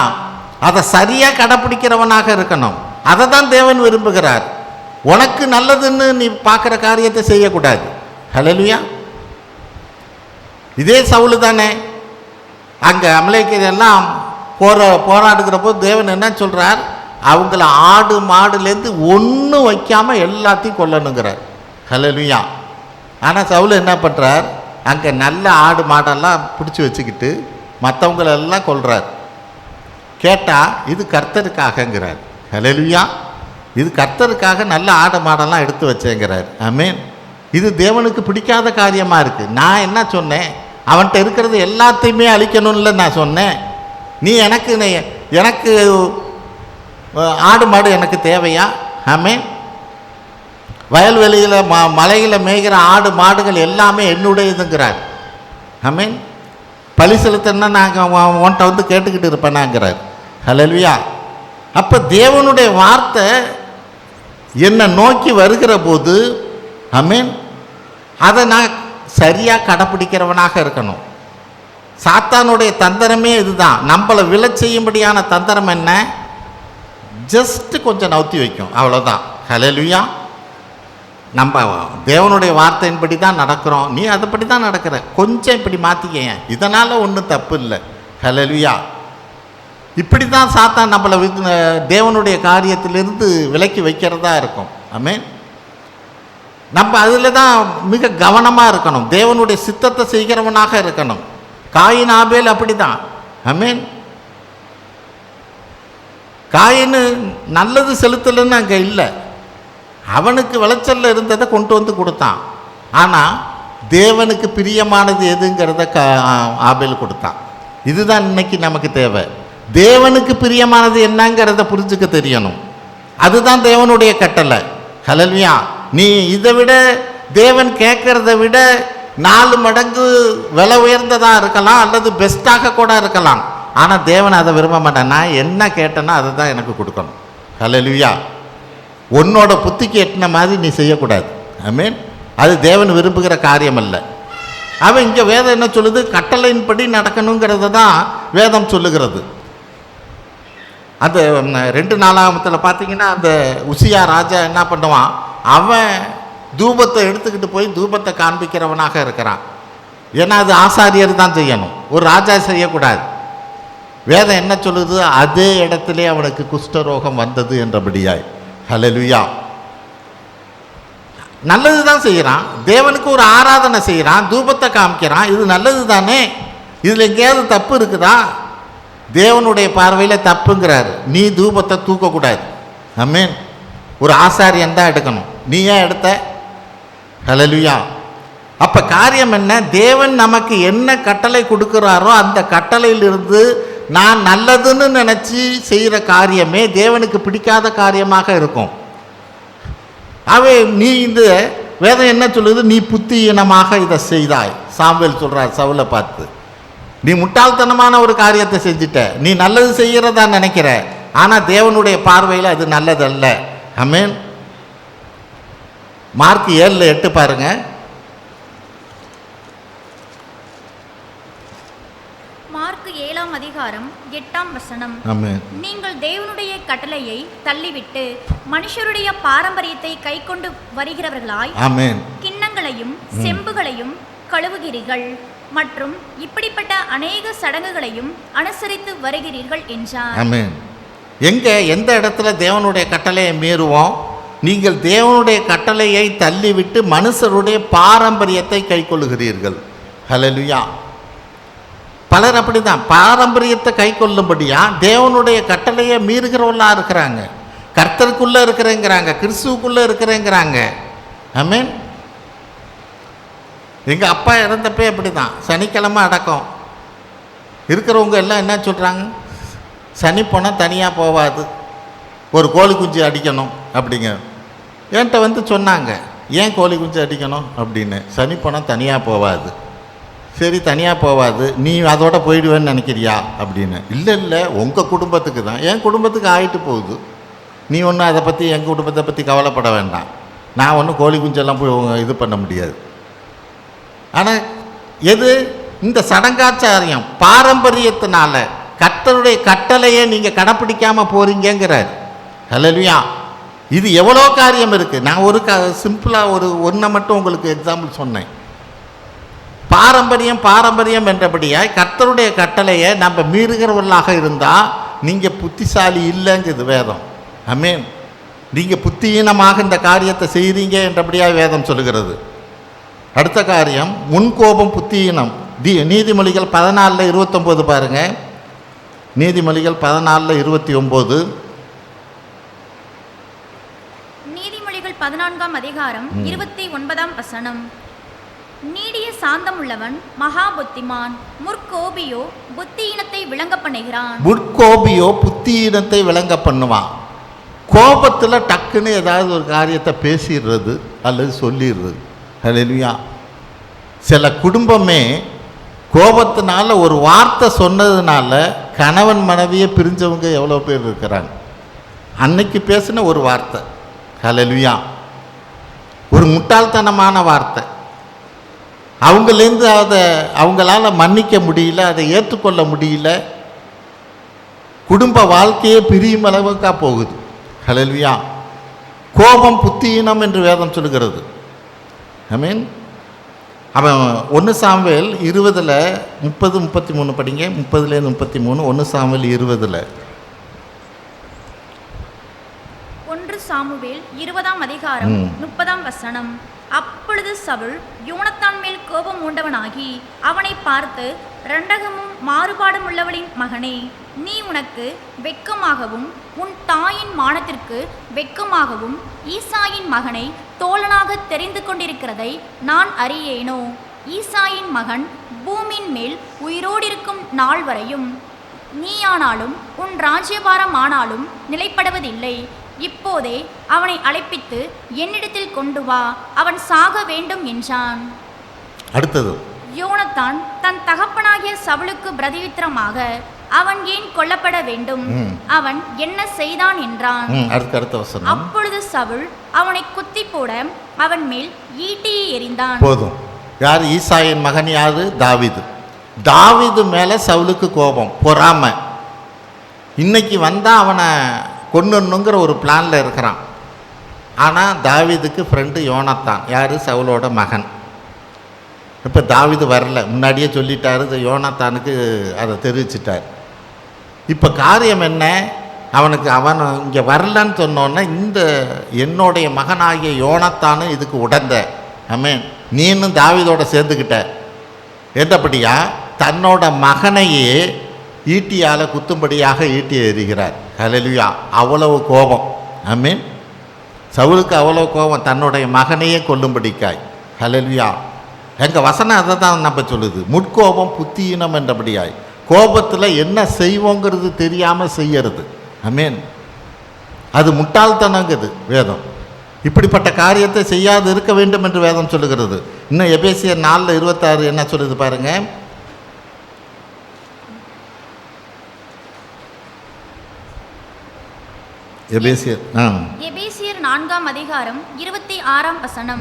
அதை சரியாக கடைப்பிடிக்கிறவனாக இருக்கணும். அதை தான் தேவன் விரும்புகிறார். உனக்கு நல்லதுன்னு நீ பார்க்குற காரியத்தை செய்யக்கூடாது. ஹல்லேலூயா. இதே சவுல் தானே அங்கே அமலேக்கியரெல்லாம் போராடுகிறப்போ தேவன் என்ன சொல்கிறார்? அவங்கள ஆடு மாடுலேருந்து ஒன்றும் வைக்காமல் எல்லாத்தையும் கொல்லணுங்கிறார். ஹல்லேலூயா. ஆனால் சவுல் என்ன பண்ணுறார்? அங்கே நல்ல ஆடு மாடெல்லாம் பிடிச்சி வச்சுக்கிட்டு மற்றவங்களெல்லாம் கொல்றார். கேட்டால் இது கர்த்தருக்காகங்கிறார். ஹல்லேலூயா. இது கர்த்தருக்காக நல்ல ஆடு மாடெல்லாம் எடுத்து வச்சேங்கிறார். ஆமென். இது தேவனுக்கு பிடிக்காத காரியமாக இருக்குது. நான் என்ன சொன்னேன்? அவன்கிட்ட இருக்கிறது எல்லாத்தையுமே அழிக்கணும்ல நான் சொன்னேன். நீ எனக்கு ஆடு மாடு எனக்கு தேவையா? ஆமென். வயல்வெளியில் மலையில் மேய்கிற ஆடு மாடுகள் எல்லாமே என்னுடையதுங்கிறார். ஆமென். பலி செலுத்தன்னா நாங்கள் உன்கிட்ட வந்து கேட்டுக்கிட்டு இருப்பேனாங்கிறார். ஹல்லேலூயா. அப்போ தேவனுடைய வார்த்தை என்னை நோக்கி வருகிற போது, ஆமென், அதை நான் சரியாக கடைப்பிடிக்கிறவனாக இருக்கணும். சாத்தானுடைய தந்திரமே இதுதான். நம்மளை விழ செய்யும்படியான தந்திரம் என்ன? ஜஸ்ட்டு கொஞ்சம் நவுத்தி வைக்கும், அவ்வளோதான். ஹல்லேலூயா. நம்ம தேவனுடைய வார்த்தையின்படி தான் நடக்கிறோம். நீ அதைப்படி தான் நடக்கிற, கொஞ்சம் இப்படி மாற்றிக்க, இதனால் ஒன்றும் தப்பு இல்லை. ஹல்லேலூயா. இப்படி தான் சாத்தான் நம்மளை தேவனுடைய காரியத்திலிருந்து விலக்கி வைக்கிறதா இருக்கும். ஆமென். நம்ம அதில் தான் மிக கவனமாக இருக்கணும். தேவனுடைய சித்தத்தை செய்கிறவனாக இருக்கணும். காயின் ஆபேல் அப்படி தான். ஆமென். காயின் நல்லது செலுத்தலைன்னு அங்கே இல்லை. அவனுக்கு விளைச்சலில் இருந்ததை கொண்டு வந்து கொடுத்தான். ஆனால் தேவனுக்கு பிரியமானது எதுங்கிறத ஆபேல் கொடுத்தான். இதுதான் இன்னைக்கு நமக்கு தேவை. தேவனுக்கு பிரியமானது என்னங்கிறத புரிஞ்சுக்க தெரியணும். அதுதான் தேவனுடைய கட்டளை. ஹல்லேலூயா. நீ இதை விட தேவன் கேட்கறத விட 4 மடங்கு விலை உயர்ந்ததாக இருக்கலாம், அல்லது பெஸ்ட்டாக கூட இருக்கலாம். ஆனால் தேவன் அதை விரும்ப மாட்டேன். நான் என்ன கேட்டேன்னா அதை தான் எனக்கு கொடுக்கணும். ஹல்லேலூயா. உன்னோட புத்திக்கு எட்டின மாதிரி நீ செய்யக்கூடாது. ஆமென். அது தேவன் விரும்புகிற காரியம் அல்ல. அவன் இங்கே வேதம் என்ன சொல்லுது? கட்டளையின்படி நடக்கணுங்கிறத தான் வேதம் சொல்லுகிறது. அந்த 2 நாளாகமத்தில் பார்த்தீங்கன்னா அந்த உசியா ராஜா என்ன பண்ணுவான்? அவன் தூபத்தை எடுத்துக்கிட்டு போய் தூபத்தை காண்பிக்கிறவனாக இருக்கிறான். ஏன்னா அது ஆசாரியர் தான் செய்யணும், ஒரு ராஜா செய்யக்கூடாது. வேதம் என்ன சொல்லுது? அதே இடத்திலே அவனுக்கு குஷ்டரோகம் வந்தது என்றபடியாய். ஹல்லேலூயா. நல்லது தான் செய்கிறான், தேவனுக்கு ஒரு ஆராதனை செய்கிறான், தூபத்தை காமிக்கிறான். இது நல்லது தானே? இதில் எங்கேயாவது தப்பு இருக்குதா? தேவனுடைய பார்வையில் தப்புங்கிறாரு. நீ தூபத்தை தூக்கக்கூடாது. ஆமென். ஒரு ஆசாரியன் தான் எடுக்கணும். நீ ஏன் எடுத்த? ஹல்லேலூயா. அப்போ காரியம் என்ன? தேவன் நமக்கு என்ன கட்டளை கொடுக்குறாரோ அந்த கட்டளையிலிருந்து நான் நல்லதுன்னு நினச்சி செய்கிற காரியமே தேவனுக்கு பிடிக்காத காரியமாக இருக்கும். நீ இந்த வேதம் என்ன சொல்லுது? நீ புத்தியீனமாக இதை செய்தாய். சாமுவேல் சொல்கிறார் சவுலை பார்த்து, நீ முட்டாள்தனமான ஒரு காரியத்தை செஞ்சிட்ட. நீ நல்லது செய்கிறதா நினைக்கிற, ஆனால் தேவனுடைய பார்வையில் அது நல்லதல்ல. ஆமென். மார்க் 7:8 பாருங்க. மார்க் 7ஆம் அதிகாரம் 8ஆம் வசனம். ஆமென். நீங்கள் தேவனுடைய கட்டளையை தள்ளிவிட்டு மனுஷருடைய பாரம்பரியத்தை கைக்கொண்டு வருகிறவர்களாய் ஆமென் கிண்ணங்களையும் செம்புகளையும் கழுவுகிறீர்கள் மற்றும் இப்படிப்பட்ட அநேக சடங்குகளையும் அனுசரித்து வருகிறீர்கள் என்றார். ஆமென். எந்த இடத்துல தேவனுடைய கட்டளையை மீறுவோம்? நீங்கள் தேவனுடைய கட்டளையை தள்ளிவிட்டு மனுஷருடைய பாரம்பரியத்தை கைக்கொள்ளுகிறீர்கள். ஹல்லேலூயா. பலர் அப்படிதான் பாரம்பரியத்தை கை கொள்ளும்படியா தேவனுடைய கட்டளையை மீறுகிறவர்களா இருக்கிறாங்க. கர்த்தருக்குள்ளே இருக்கிறேங்கிறாங்க, கிறிஸ்துவுக்குள்ளே இருக்கிறேங்கிறாங்க. ஆமென். எங்கள் அப்பா இறந்தப்பே அப்படி தான், சனிக்கிழமை அடக்கம். இருக்கிறவங்க எல்லாம் என்ன சொல்கிறாங்க? சனி பணம் தனியாக போகாது, ஒரு கோழி குஞ்சு அடிக்கணும் அப்படிங்க. என்கிட்ட வந்து சொன்னாங்க, ஏன் கோழி குஞ்சு அடிக்கணும் அப்படின்னு. சனி பணம் தனியாக போகாது. சரி, தனியாக போகாது, நீ அதோட போயிடுவேன்னு நினைக்கிறியா அப்படின்னு. இல்லை உங்கள் குடும்பத்துக்கு தான். என் குடும்பத்துக்கு ஆகிட்டு போகுது, நீ ஒன்றும் அதை பற்றி எங்கள் குடும்பத்தை பற்றி கவலைப்பட வேண்டாம். நான் ஒன்றும் கோழி குஞ்செல்லாம் போய் இது பண்ண முடியாது. ஆனால் எது? இந்த சடங்காச்சாரியம் பாரம்பரியத்தினால கர்த்தருடைய கட்டளையை நீங்கள் கடைப்பிடிக்காமல் போகிறீங்கிறார். ஹல்லேலூயா. இது எவ்வளோ காரியம் இருக்குது. நான் ஒரு சிம்பிளாக ஒன்றை மட்டும் உங்களுக்கு எக்ஸாம்பிள் சொன்னேன். பாரம்பரியம் என்றபடியாய் கர்த்தருடைய கட்டளையை நம்ம மீறுகிறவர்களாக இருந்தால் நீங்கள் புத்திசாலி இல்லைங்குது வேதம். ஆமென். நீங்கள் புத்தியீனமாக இந்த காரியத்தை செய்கிறீங்க என்றபடியாய் வேதம் சொல்லுகிறது. அடுத்த காரியம் முன்கோபம், புத்தியீனம். நீதிமொழிகள் 14:29 பாருங்க. நீதிமொழிகள் 14:29. நீதிமொழிகள் 14ஆம் அதிகாரம் 29ஆம் வசனம். நீடிய சாந்தம் உள்ளவன் மகா புத்திமான், முற்கோபியோ புத்தியீனத்தை விளங்க பண்ணுகிறான். முற்கோபியோ புத்தியீனத்தை விளங்க பண்ணுவான். கோபத்தில் டக்குன்னு ஏதாவது ஒரு காரியத்தை பேசிடுறது அல்லது சொல்லிடுறது. ஹல்லேலூயா. சில குடும்பமே கோபத்தினால ஒரு வார்த்தை சொன்னதுனால கணவன் மனைவியை பிரிஞ்சவங்க எவ்வளோ பேர் இருக்கிறாங்க. அன்னைக்கு பேசின ஒரு வார்த்தை, ஹல்லேலூயா, ஒரு முட்டாள்தனமான வார்த்தை, அவங்களேருந்து அவங்களால மன்னிக்க முடியல, அதை ஏற்றுக்கொள்ள முடியல, குடும்ப வாழ்க்கையே பிரியும் அளவுக்கா போகுது. ஹல்லேலூயா. கோபம் புத்தியீனம் என்று வேதம் சொல்லுகிறது. ஆமென். அவன் 1 சாமுவேல் 20:30-33 படிங்க. 30-33. 1 சாமுவேல் 20. 1 சாமுவேல் 20ஆம் அதிகாரம் 30ஆம் வசனம். அப்பொழுது சவுல் யோனத்தான் மேல் கோபம் உண்டவனாகி அவனை பார்த்து, இரண்டகமும் மாறுபாடும் உள்ளவளின் மகனே, நீ உனக்கு வெட்கமாகவும் உன் தாயின் மானத்திற்கு வெட்கமாகவும் ஈசாயின் மகனை தோழனாக தெரிந்து கொண்டிருக்கிறதை நான் அறியேனோ? ஈசாயின் மகன் பூமியின் மேல் உயிரோடிருக்கும் நாள் வரையும் நீயானாலும் உன் ராஜ்யபாரம் ஆனாலும் நிலைப்படுவதில்லை. இப்போதே அவனை அழைப்பித்து என்னிடத்தில் கொண்டு வா, அவன் சாக வேண்டும் என்றான். அடுத்தது, யோனத்தான் தன் தகப்பனாகிய சவுலுக்கு பிரதியுத்தரமாக, அவன் ஏன் கொல்லப்பட வேண்டும்? அவன் என்ன செய்தான் என்றான். அடுத்த வசனம். அப்பொழுது சவுல் அவனை குத்தி போட அவன் மேல் ஈட்டியை எறிந்தான். போதும். யார்? ஈசாயின் மகன் யாரு? தாவீது. தாவீது மேல சவுலுக்கு கோபம், பொறாமை. இன்னைக்கு வந்தா அவனை கொன்னுங்கிற ஒரு பிளான்ல இருக்கிறான். ஆனால் தாவீதுக்கு ஃப்ரெண்டு யோனத்தான், யார்? சவுலோட மகன். இப்போ தாவீது வரல, முன்னாடியே சொல்லிட்டாரு, யோனத்தானுக்கு அதை தெரிவிச்சிட்டார். இப்போ காரியம் என்ன? அவன் இங்கே வரலன்னு சொன்னோன்னே, இந்த என்னுடைய மகனாகிய யோனத்தானு இதுக்கு உடந்த, ஆமென், நீனும் தாவீதோட சேர்ந்துக்கிட்ட என்றபடியா தன்னோட மகனையே ஈட்டியால் குத்தும்படியாக ஈட்டி எறிகிறார். ஹல்லேலூயா! அவ்வளவு கோபம். ஆமென். சவுலுக்கு அவ்வளோ கோபம், தன்னுடைய மகனையே கொல்லும்படிக்காய். ஹல்லேலூயா! எங்கள் வசனம் அதை தான் நம்ம சொல்லுது, முட்கோபம் புத்தியினம் என்றபடியாய். கோபத்தில் என்ன செய்வோங்கிறது தெரியாமல் செய்யறது. ஆமென். அது முட்டாள்தனங்குது வேதம். இப்படிப்பட்ட காரியத்தை செய்யாது இருக்க வேண்டும் என்று வேதம் சொல்லுகிறது. இன்னும் எபேசியர் 4:26 என்ன சொல்லுது பாருங்க. எபேசியர் 4:26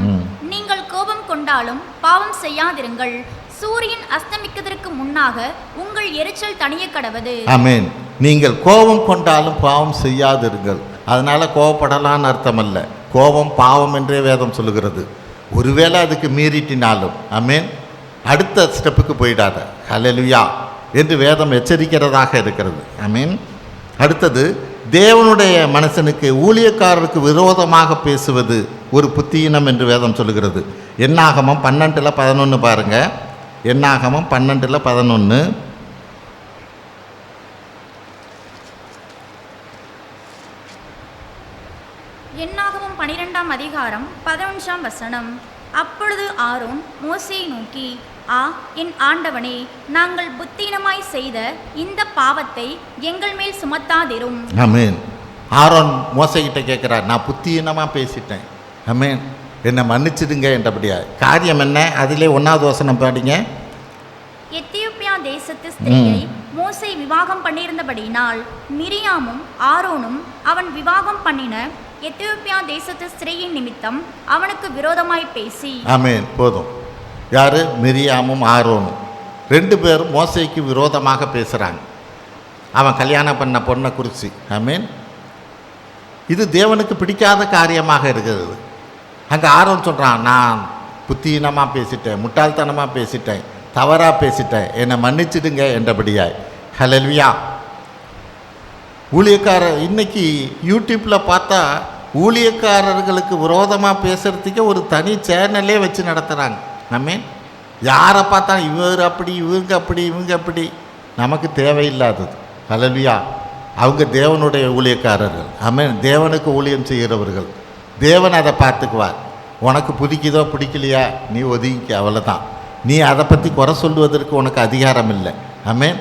நீங்கள் கோபம் கொண்டாலும் பாவம் செய்யாதிருங்கள், சூரியன் அஸ்தமிக்கிறதற்கு முன்னாக உங்கள் எரிச்சல் தணிய கடவது. ஆமென். நீங்கள் கோபம் கொண்டாலும் பாவம் செய்யாதிருங்கள். அதனால கோபப்படலான்னு அர்த்தம் அல்ல, கோபம் பாவம் என்றே வேதம் சொல்லுகிறது. ஒருவேளை அதுக்கு மீறிட்டினாலும், ஆமென், அடுத்த ஸ்டெப்புக்கு போயிடாத, ஹல்லேலூயா, என்று வேதம் எச்சரிக்கிறதாக இருக்கிறது. ஆமென். அடுத்தது, தேவனுடைய மனுஷனுக்கு ஊழியக்காரருக்கு விரோதமாக பேசுவது ஒரு புத்தியினம் என்று வேதம் சொல்லுகிறது. என்னாகமம் 12:11 பாருங்க. என்னாகமம் 12:11. என்னாகமம் 12:11. அப்பொழுது ஆரோன் மோசேயை நோக்கி, ஆ என் ஆண்டவனே, நாங்கள் புத்தீனமாய் செய்த இந்த பாவத்தை எங்கள் மேல் சுமத்தாதிரும். ஆமென். ஆரோன் மோசேகிட்ட கேட்குறார், நான் புத்தீனமாக பேசிட்டேன், ஆமென், என்னை மன்னிச்சிடுங்க என்றபடியா. காரியம் என்ன? அதிலே 1வது வசனம் பாடிங்க. எத்தியோப்பியா தேசத்து ஸ்திரீயை மோசே விவாகம் பண்ணியிருந்தபடியினால் மிரியாமும் ஆரோனும் அவன் விவாகம் பண்ணின எத்தியோப்பியா தேசத்து ஸ்திரீயின் நிமித்தம் அவனுக்கு விரோதமாய் பேசி. ஆமென். போதும். யாரு? மிரியாமும் ஆரோனும் 2 பேரும் மோசேக்கு விரோதமாக பேசுகிறாங்க, அவன் கல்யாணம் பண்ண பொண்ணை குறித்து. ஆமென். இது தேவனுக்கு பிடிக்காத காரியமாக இருக்கிறது. அங்கே ஆரோன் சொல்கிறான், நான் புத்தீனமாக பேசிட்டேன், முட்டாள்தனமாக பேசிட்டேன், தவறாக பேசிட்டேன், என்னை மன்னிச்சிடுங்க என்றபடியாய். ஹல்லேலூயா! ஊழியக்காரர் இன்னைக்கு யூடியூப்பில் பார்த்தா ஊழியக்காரர்களுக்கு விரோதமாக பேசுகிறதுக்கே ஒரு தனி சேனலே வச்சு நடத்துகிறாங்க. ஆமென். யாரை பார்த்தா இவர் அப்படி, இவங்க அப்படி, இவங்க அப்படி, நமக்கு தேவையில்லாதது. ஹல்லேலூயா! அவங்க தேவனுடைய ஊழியக்காரர்கள். ஆமென். தேவனுக்கு ஊழியம் செய்கிறவர்கள். தேவன் அதை பார்த்துக்குவார். உனக்கு பிடிக்குதோ பிடிக்கலையா, நீ ஒதுங்கிக்க, அவ்வளோதான். நீ அதை பற்றி குறை சொல்லுவதற்கு உனக்கு அதிகாரம் இல்லை. ஆமென்.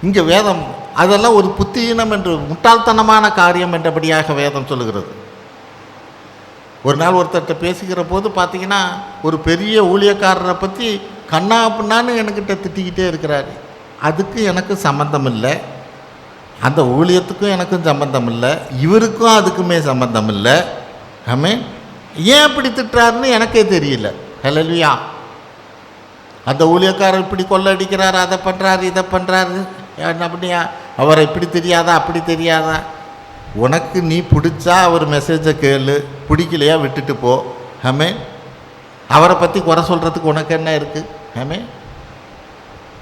இங்கே வேதம் அதெல்லாம் ஒரு புத்தியினம் என்று, முட்டாள்தனமான காரியம் என்றபடியாக வேதம் சொல்லுகிறது. ஒரு நாள் ஒருத்தர்கிட்ட பேசுகிற போது பார்த்தீங்கன்னா, ஒரு பெரிய ஊழியக்காரரை பற்றி கண்ணா அப்படின்னான்னு என்கிட்ட திட்டிக்கிட்டே இருக்கிறாரு. அதுக்கு எனக்கு சம்பந்தம் இல்லை, அந்த ஊழியத்துக்கும் எனக்கும் சம்பந்தம் இல்லை, இவருக்கும் அதுக்குமே சம்பந்தம் இல்லை. ஆமென். ஏன் அப்படி திட்டுறாருன்னு எனக்கே தெரியல. ஹல்லேலூயா! அந்த ஊழியக்காரர் இப்படி கொள்ளடிக்கிறாரு, அதை பண்ணுறாரு, இதை பண்ணுறாரு, அப்படியா, அவரை இப்படி தெரியாதா, அப்படி தெரியாதா? உனக்கு நீ பிடிச்சா அவர் மெசேஜை கேளு, பிடிக்கலையா விட்டுட்டு போ. ஆமென். அவரை பற்றி குறை சொல்கிறதுக்கு உனக்கு என்ன இருக்குது? ஆமென்.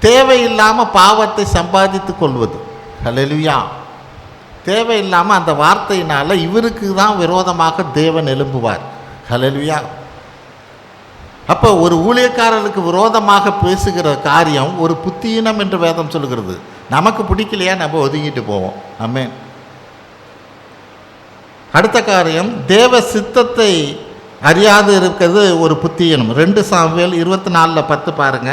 தேவையில்லாமல் பாவத்தை சம்பாதித்து கொள்வது. ஹல்லேலூயா! தேவையில்லாமல் அந்த வார்த்தையினால் இவருக்கு தான் விரோதமாக தேவன் எழும்புவார். ஹல்லேலூயா! அப்போ ஒரு ஊழியக்காரர்களுக்கு விரோதமாக பேசுகிற காரியம் ஒரு புத்தியினம் என்று வேதம் சொல்கிறது. நமக்கு பிடிக்கலையா நம்ம ஒதுங்கிட்டு போவோம். ஆமென். அடுத்த காரியம், தேவ சித்தத்தை அறியாது இருக்கிறது ஒரு புத்தியினம். 2 சாமுவேல் 24:10 பாருங்க.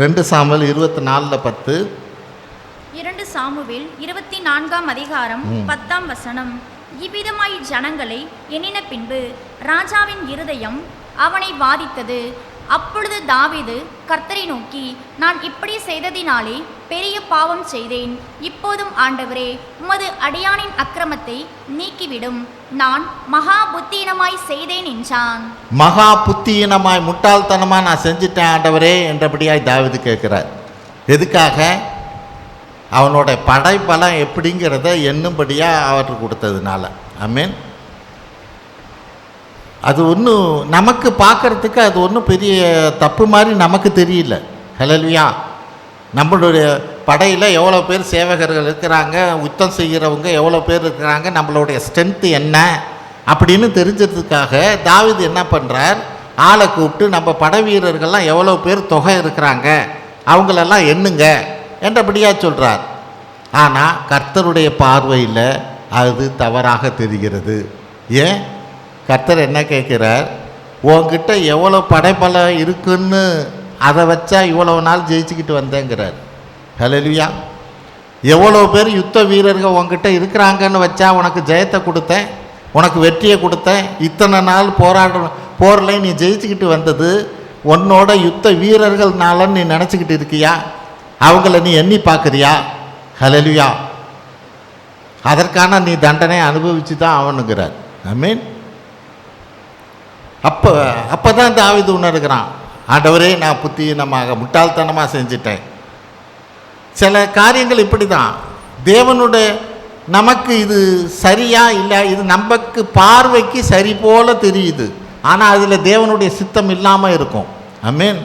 2 சாமுவேல் 24:10. 2 சாமுவேல் 24:10. இவ்விதமாய் ஜனங்களை எண்ணின பின்பு ராஜாவின் இருதயம் அவனை வாதித்தது. அப்பொழுது தாவீது கர்த்தரை நோக்கி, நான் இப்படி செய்ததினாலே பெரிய பாவம் செய்தேன். இப்போதும் ஆண்டவரே, உமது அடியானின் அக்கிரமத்தை நீக்கிவிடும். நான் மகா புத்தீனமாய் செய்தேன் என்றான். மகா புத்தீனமாய் முட்டாள்தனமா நான் செஞ்சிட்டேன் ஆண்டவரே என்றபடியாய் தாவீது கேட்கிறார். எதுக்காக? அவனோட படைப்பலம் எப்படிங்கிறத எண்ணும்படியாக அவருக்கு கொடுத்ததுனால. ஆமென். அது ஒன்றும் நமக்கு பார்க்குறதுக்கு அது ஒன்றும் பெரிய தப்பு மாதிரி நமக்கு தெரியல. ஹல்லேலூயா. நம்மளுடைய படையில் எவ்வளோ பேர் சேவகர்கள் இருக்கிறாங்க, யுத்தம் செய்கிறவங்க எவ்வளோ பேர் இருக்கிறாங்க, நம்மளுடைய ஸ்ட்ரென்த்து என்ன அப்படின்னு தெரிஞ்சதுக்காக தாவீது என்ன பண்ணுறார், ஆளை கூப்பிட்டு நம்ம படை வீரர்கள்லாம் எவ்வளோ பேர் தொகை இருக்கிறாங்க அவங்களெல்லாம் எண்ணுங்க என்றபடியாக சொல்கிறார். ஆனால் கர்த்தருடைய பார்வையில் அது தவறாக தெரிகிறது. ஏன்? கர்த்தர் என்ன கேட்குறார், உன்கிட்ட எவ்வளோ படைப்பலம் இருக்குன்னு அதை வச்சா இவ்வளோ நாள் ஜெயிச்சுக்கிட்டு வந்தேங்கிறார். ஹல்லேலூயா. எவ்வளோ பேர் யுத்த வீரர்கள் உன்கிட்ட இருக்கிறாங்கன்னு வச்சா உனக்கு ஜெயத்தை கொடுத்தேன், உனக்கு வெற்றியை கொடுத்தேன். இத்தனை நாள் போரில் நீ ஜெயிச்சுக்கிட்டு வந்தது உன்னோட யுத்த வீரர்கள்னாலன்னு நீ நினச்சிக்கிட்டு இருக்கியா? அவங்கள நீ எண்ணி பார்க்குறியா? ஹல்லேலூயா. அதற்கான நீ தண்டனை அனுபவித்து தான் ஆகணுங்கிறார். ஆமென். அப்போ தான் தாவீது உணர்கிறான், ஆண்டவரே நான் புத்தீனமாக முட்டாள்தனமாக செஞ்சிட்டேன். சில காரியங்கள் இப்படி தான் தேவனுடைய நமக்கு இது சரியா இல்லை, இது நமக்கு பார்வைக்கு சரி போல தெரியுது, ஆனால் அதில் தேவனுடைய சித்தம் இல்லாமல் இருக்கும். ஆமென்.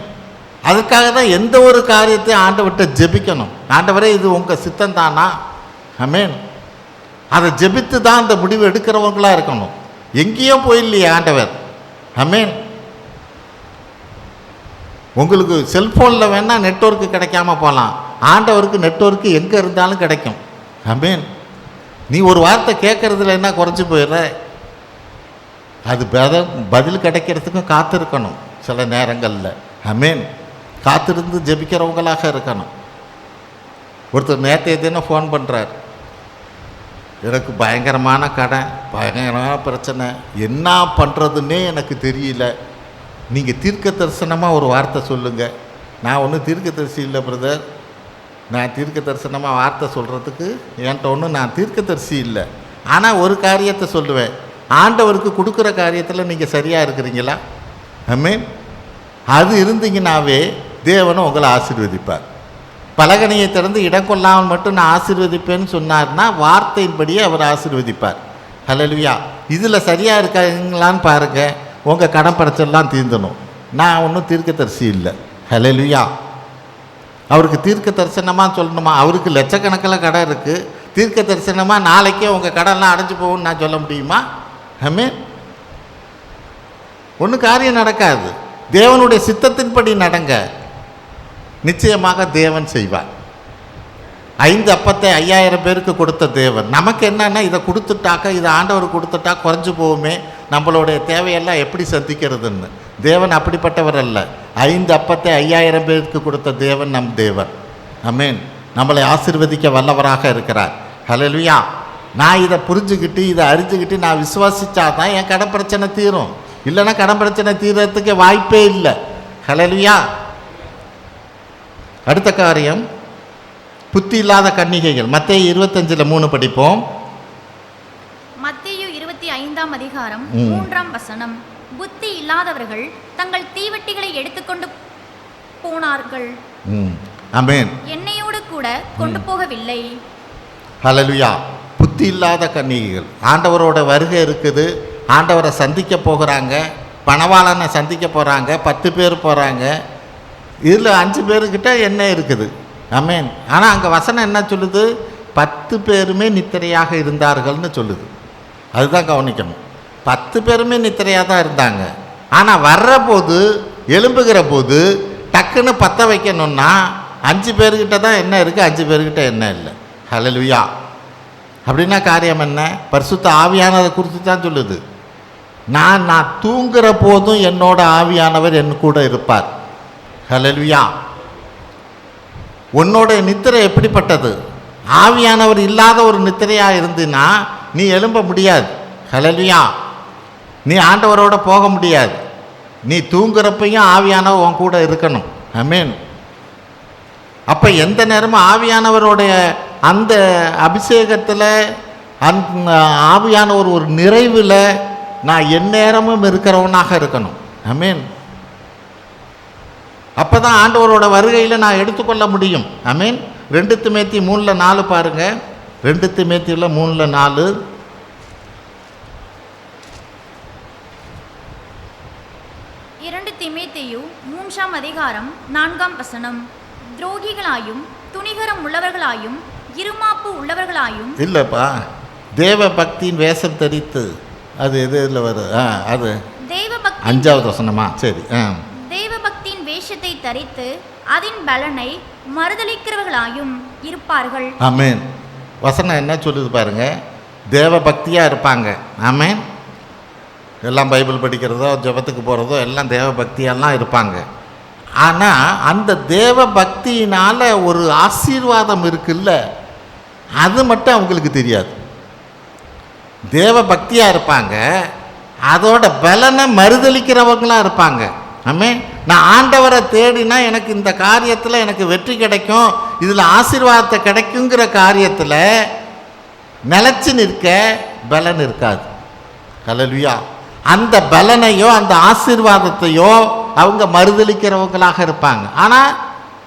அதுக்காக தான் எந்த ஒரு காரியத்தையும் ஆண்டவர்கிட்ட ஜெபிக்கணும். ஆண்டவரே இது உங்கள் சித்தம் தானா? ஆமென். அதை ஜெபித்து தான் அந்த முடிவு எடுக்கிறவங்களாக இருக்கணும். எங்கேயோ போயில்லையே ஆண்டவர். ஆமென். உங்களுக்கு செல்ஃபோனில் வேணால் நெட்வொர்க்கு கிடைக்காம போகலாம், ஆண்டவருக்கு நெட்வொர்க்கு எங்கே இருந்தாலும் கிடைக்கும். ஆமென். நீ ஒரு வார்த்தை கேட்குறதுல என்ன குறைஞ்சி போயிடுற? அது பதில் கிடைக்கிறதுக்கும் காத்திருக்கணும் சில நேரங்களில். ஆமென். காத்திருந்து ஜெபிக்கிறவங்களாக இருக்கணும். ஒருத்தர் நேற்றைய தினம் ஃபோன் பண்ணுறார், எனக்கு பயங்கரமான கடன், பயங்கரமான பிரச்சனை, என்ன பண்ணுறதுன்னே எனக்கு தெரியல, நீங்கள் தீர்க்க தரிசனமாக ஒரு வார்த்தை சொல்லுங்கள். நான் ஒன்றும் தீர்க்க தரிசி இல்லை பிரதர், நான் தீர்க்க தரிசனமாக வார்த்தை சொல்கிறதுக்கு என்கிட்ட ஒன்றும் நான் தீர்க்க தரிசி இல்லை. ஆனால் ஒரு காரியத்தை சொல்லுவேன், ஆண்டவருக்கு கொடுக்குற காரியத்தில் நீங்கள் சரியாக இருக்கிறீங்களா? ஆமென். அது இருந்தீங்கன்னாவே தேவனை உங்களை ஆசீர்வதிப்பார். பலகனையை திறந்து இடம் கொள்ளாமல் மட்டும் நான் ஆசீர்வதிப்பேன்னு சொன்னார்னா வார்த்தையின்படியே அவர் ஆசீர்வதிப்பார். ஹல்லேலூயா. இதில் சரியாக இருக்காங்களான்னு பாருங்கள், உங்கள் கடன் பிரச்சனைலாம் தீர்ந்தணும். நான் ஒன்றும் தீர்க்க தரிசி இல்லை. ஹல்லேலூயா. அவருக்கு தீர்க்க தரிசனமாக சொல்லணுமா? அவருக்கு லட்சக்கணக்கில் கடன் இருக்குது, தீர்க்க தரிசனமாக நாளைக்கே உங்கள் கடன்லாம் அடைஞ்சு போகும்னு நான் சொல்ல முடியுமா? ஆமென். ஒன்றும் காரியம் நடக்காது. தேவனுடைய சித்தத்தின்படி நடங்க, நிச்சயமாக தேவன் செய்வார். 5 அப்பத்தை 5000 பேருக்கு கொடுத்த தேவன் நமக்கு என்னன்னா, இதை கொடுத்துட்டாக்க, இதை ஆண்டவர் கொடுத்துட்டா குறைஞ்சி போகுமே, நம்மளுடைய தேவையெல்லாம் எப்படி சந்திக்கிறதுன்னு. தேவன் அப்படிப்பட்டவர் அல்ல. 5 அப்பத்தை 5000 பேருக்கு கொடுத்த தேவன் நம் தேவன். ஆமென். நம்மளை ஆசீர்வதிக்க வல்லவராக இருக்கிறார். ஹல்லேலூயா. நான் இதை புரிஞ்சுக்கிட்டு இதை அறிஞ்சுக்கிட்டு நான் விசுவாசித்தா தான் என் கடன் பிரச்சனை தீரும். இல்லைன்னா கடன் பிரச்சனை தீர்றதுக்கு வாய்ப்பே இல்லை. ஹல்லேலூயா. அடுத்த காரியம், புத்தி இல்லாத கன்னிகைகள். மத்தேயு 25:3 படிப்போம். மத்தேயு 25ஆம் அதிகாரம் 3ஆம் வசனம். புத்தி இல்லாதவர்கள் தங்கள் தீவட்டிகளை எடுத்துக்கொண்டு போனார்கள், ஆமென், என்னையோடு கூட கொண்டு போகவில்லை. ஹல்லேலூயா. புத்தி இல்லாத கன்னிகைகள். ஆண்டவரோட வருகை இருக்குது, ஆண்டவரை சந்திக்க போகிறாங்க, பணவாளனை சந்திக்க போகிறாங்க, 10 பேர் போகிறாங்க, இதில் 5 பேருக்கிட்ட என்ன இருக்குது. ஆமென். ஆனால் அங்கே வசனம் என்ன சொல்லுது? 10 பேருமே நித்திரையாக இருந்தார்கள்னு சொல்லுது. அதுதான் கவனிக்கணும். 10 பேருமே நித்திரையாக தான் இருந்தாங்க. ஆனால் வர்ற போது, எழும்புகிற போது டக்குன்னு பற்ற வைக்கணும்னா 5 பேர்கிட்ட தான் என்ன இருக்குது, 5 பேர்கிட்ட என்ன இல்லை. ஹல்லேலூயா. அப்படின்னா காரியம் என்ன? பரிசுத்த ஆவியானதை குறித்து தான் சொல்லுது. நான் தூங்குகிற போதும் என்னோட ஆவியானவர் என் கூட இருப்பார். ஹல்லேலூயா. உன்னோட நித்திரை எப்படிப்பட்டது? ஆவியானவர் இல்லாத ஒரு நித்திரையாக இருந்துன்னா நீ எழும்ப முடியாது. ஹல்லேலூயா. நீ ஆண்டவரோட போக முடியாது. நீ தூங்குறப்பையும் ஆவியானவர் உன் கூட இருக்கணும். ஆமென். அப்போ எந்த நேரமும் ஆவியானவருடைய அந்த அபிஷேகத்தில் ஆவியானவர் ஒரு நிறைவில் நான் எந்நேரமும் இருக்கிறவனாக இருக்கணும். ஆமென். அப்போ தான் ஆண்டவரோட வருகையில் நான் எடுத்துக்கொள்ள முடியும். ஆமென். 2 திமோத்தி 3:4 பாருங்க. 2 திமோத்தியில் 3:4. 2 தீமோத்தேயு 3ஆம் அதிகாரம் 4ஆம் வசனம். துரோகிகளாயும் துணிகரம் உள்ளவர்களாயும் இருமாப்பு உள்ளவர்களாயும். இல்லைப்பா, தேவ பக்தியின் வேஷம் தரித்து, அது எதில் வரும்? அது தேவபக்தி 5வது வசனமா? சரி. தேவபக்தியின் வேஷத்தை தரித்து அதன் பலனை மறுதலிக்கிறவர்களாயும் இருப்பார்கள். ஆமென். வசனம் என்ன சொல்லுது பாருங்க? தேவ பக்தியாக இருப்பாங்க. ஆமென். எல்லாம் பைபிள் படிக்கிறதோ ஜெபத்துக்கு போகிறதோ எல்லாம் தேவ பக்தியெல்லாம் இருப்பாங்க. ஆனால் அந்த தேவ பக்தியினால் ஒரு ஆசீர்வாதம் இருக்குல்ல, அது மட்டும் அவங்களுக்கு தெரியாது. தேவ பக்தியாக இருப்பாங்க, அதோட பலனை மறுதலிக்கிறவங்களாம் இருப்பாங்க. ஆமென். நான் ஆண்டவரை தேடினா எனக்கு இந்த காரியத்தில் எனக்கு வெற்றி கிடைக்கும், இதில் ஆசீர்வாதத்தை கிடைக்குங்கிற காரியத்தில் நிலச்சி நிற்க பலன் இருக்காது. ஹல்லேலூயா. அந்த பலனையோ அந்த ஆசீர்வாதத்தையோ அவங்க மறுதலிக்கிறவங்களாக இருப்பாங்க. ஆனால்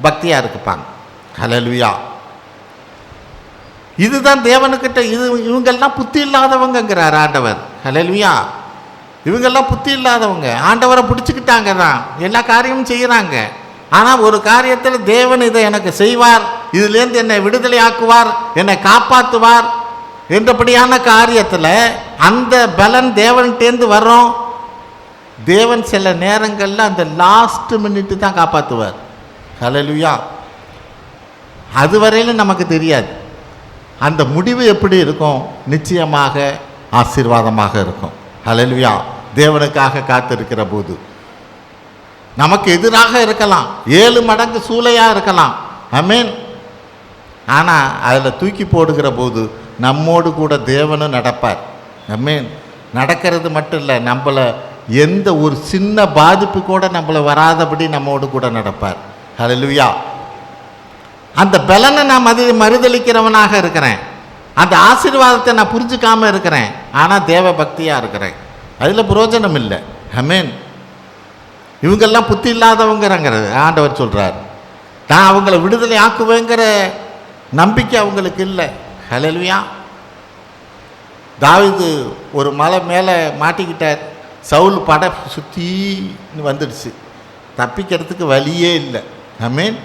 பக்தியாக இருப்பாங்க. ஹல்லேலூயா. இதுதான் தேவனுக்கிட்ட இவங்கெல்லாம் புத்தி இல்லாதவங்கிறார் ஆண்டவர். ஹல்லேலூயா. இவங்கெல்லாம் புத்தி இல்லாதவங்க, ஆண்டவரை பிடிச்சிக்கிட்டாங்க தான், எல்லா காரியமும் செய்கிறாங்க. ஆனால் ஒரு காரியத்தில் தேவன் இதை எனக்கு செய்வார், இதுலேருந்து என்னை விடுதலை ஆக்குவார், என்னை காப்பாற்றுவார் என்றபடியான காரியத்தில் அந்த பலன் தேவன்கிட்டேருந்து வரும். தேவன் சில நேரங்களில் அந்த லாஸ்ட் மினிட்டு தான் காப்பாற்றுவார். ஹல்லேலூயா. அதுவரையிலும் நமக்கு தெரியாது அந்த முடிவு எப்படி இருக்கும். நிச்சயமாக ஆசீர்வாதமாக இருக்கும். ஹல்லேலூயா. தேவனுக்காக காத்திருக்கிற போது நமக்கு எதிராக இருக்கலாம், 7 மடங்கு சூளையாக இருக்கலாம். ஆமென். ஆனால் அதில் தூக்கி போடுகிற போது நம்மோடு கூட தேவனும் நடப்பார். ஆமென். நடக்கிறது மட்டும் இல்லை, நம்மளை எந்த ஒரு சின்ன பாதிப்பு கூட நம்மளை வராதபடி நம்மோடு கூட நடப்பார். ஹல்லேலூயா. அந்த பலனை நான் மறுதலிக்கிறவனாக இருக்கிறேன், அந்த ஆசீர்வாதத்தை நான் புரிஞ்சுக்காமல் இருக்கிறேன், ஆனால் தேவ பக்தியாக இருக்கிறேன், அதில் பிரயோஜனம் இல்லை. ஆமென். இவங்கெல்லாம் புத்தி இல்லாதவங்கிறங்கிறது ஆண்டவர் சொல்கிறார். நான் அவங்கள விடுதலை ஆக்குவேங்கிற நம்பிக்கை அவங்களுக்கு இல்லை. ஹல்லேலூயா. தாவீது ஒரு மலை மேலே மாட்டிக்கிட்டார். சவுல் படை சுற்றி வந்துடுச்சு, தப்பிக்கிறதுக்கு வழியே இல்லை. ஆமென்.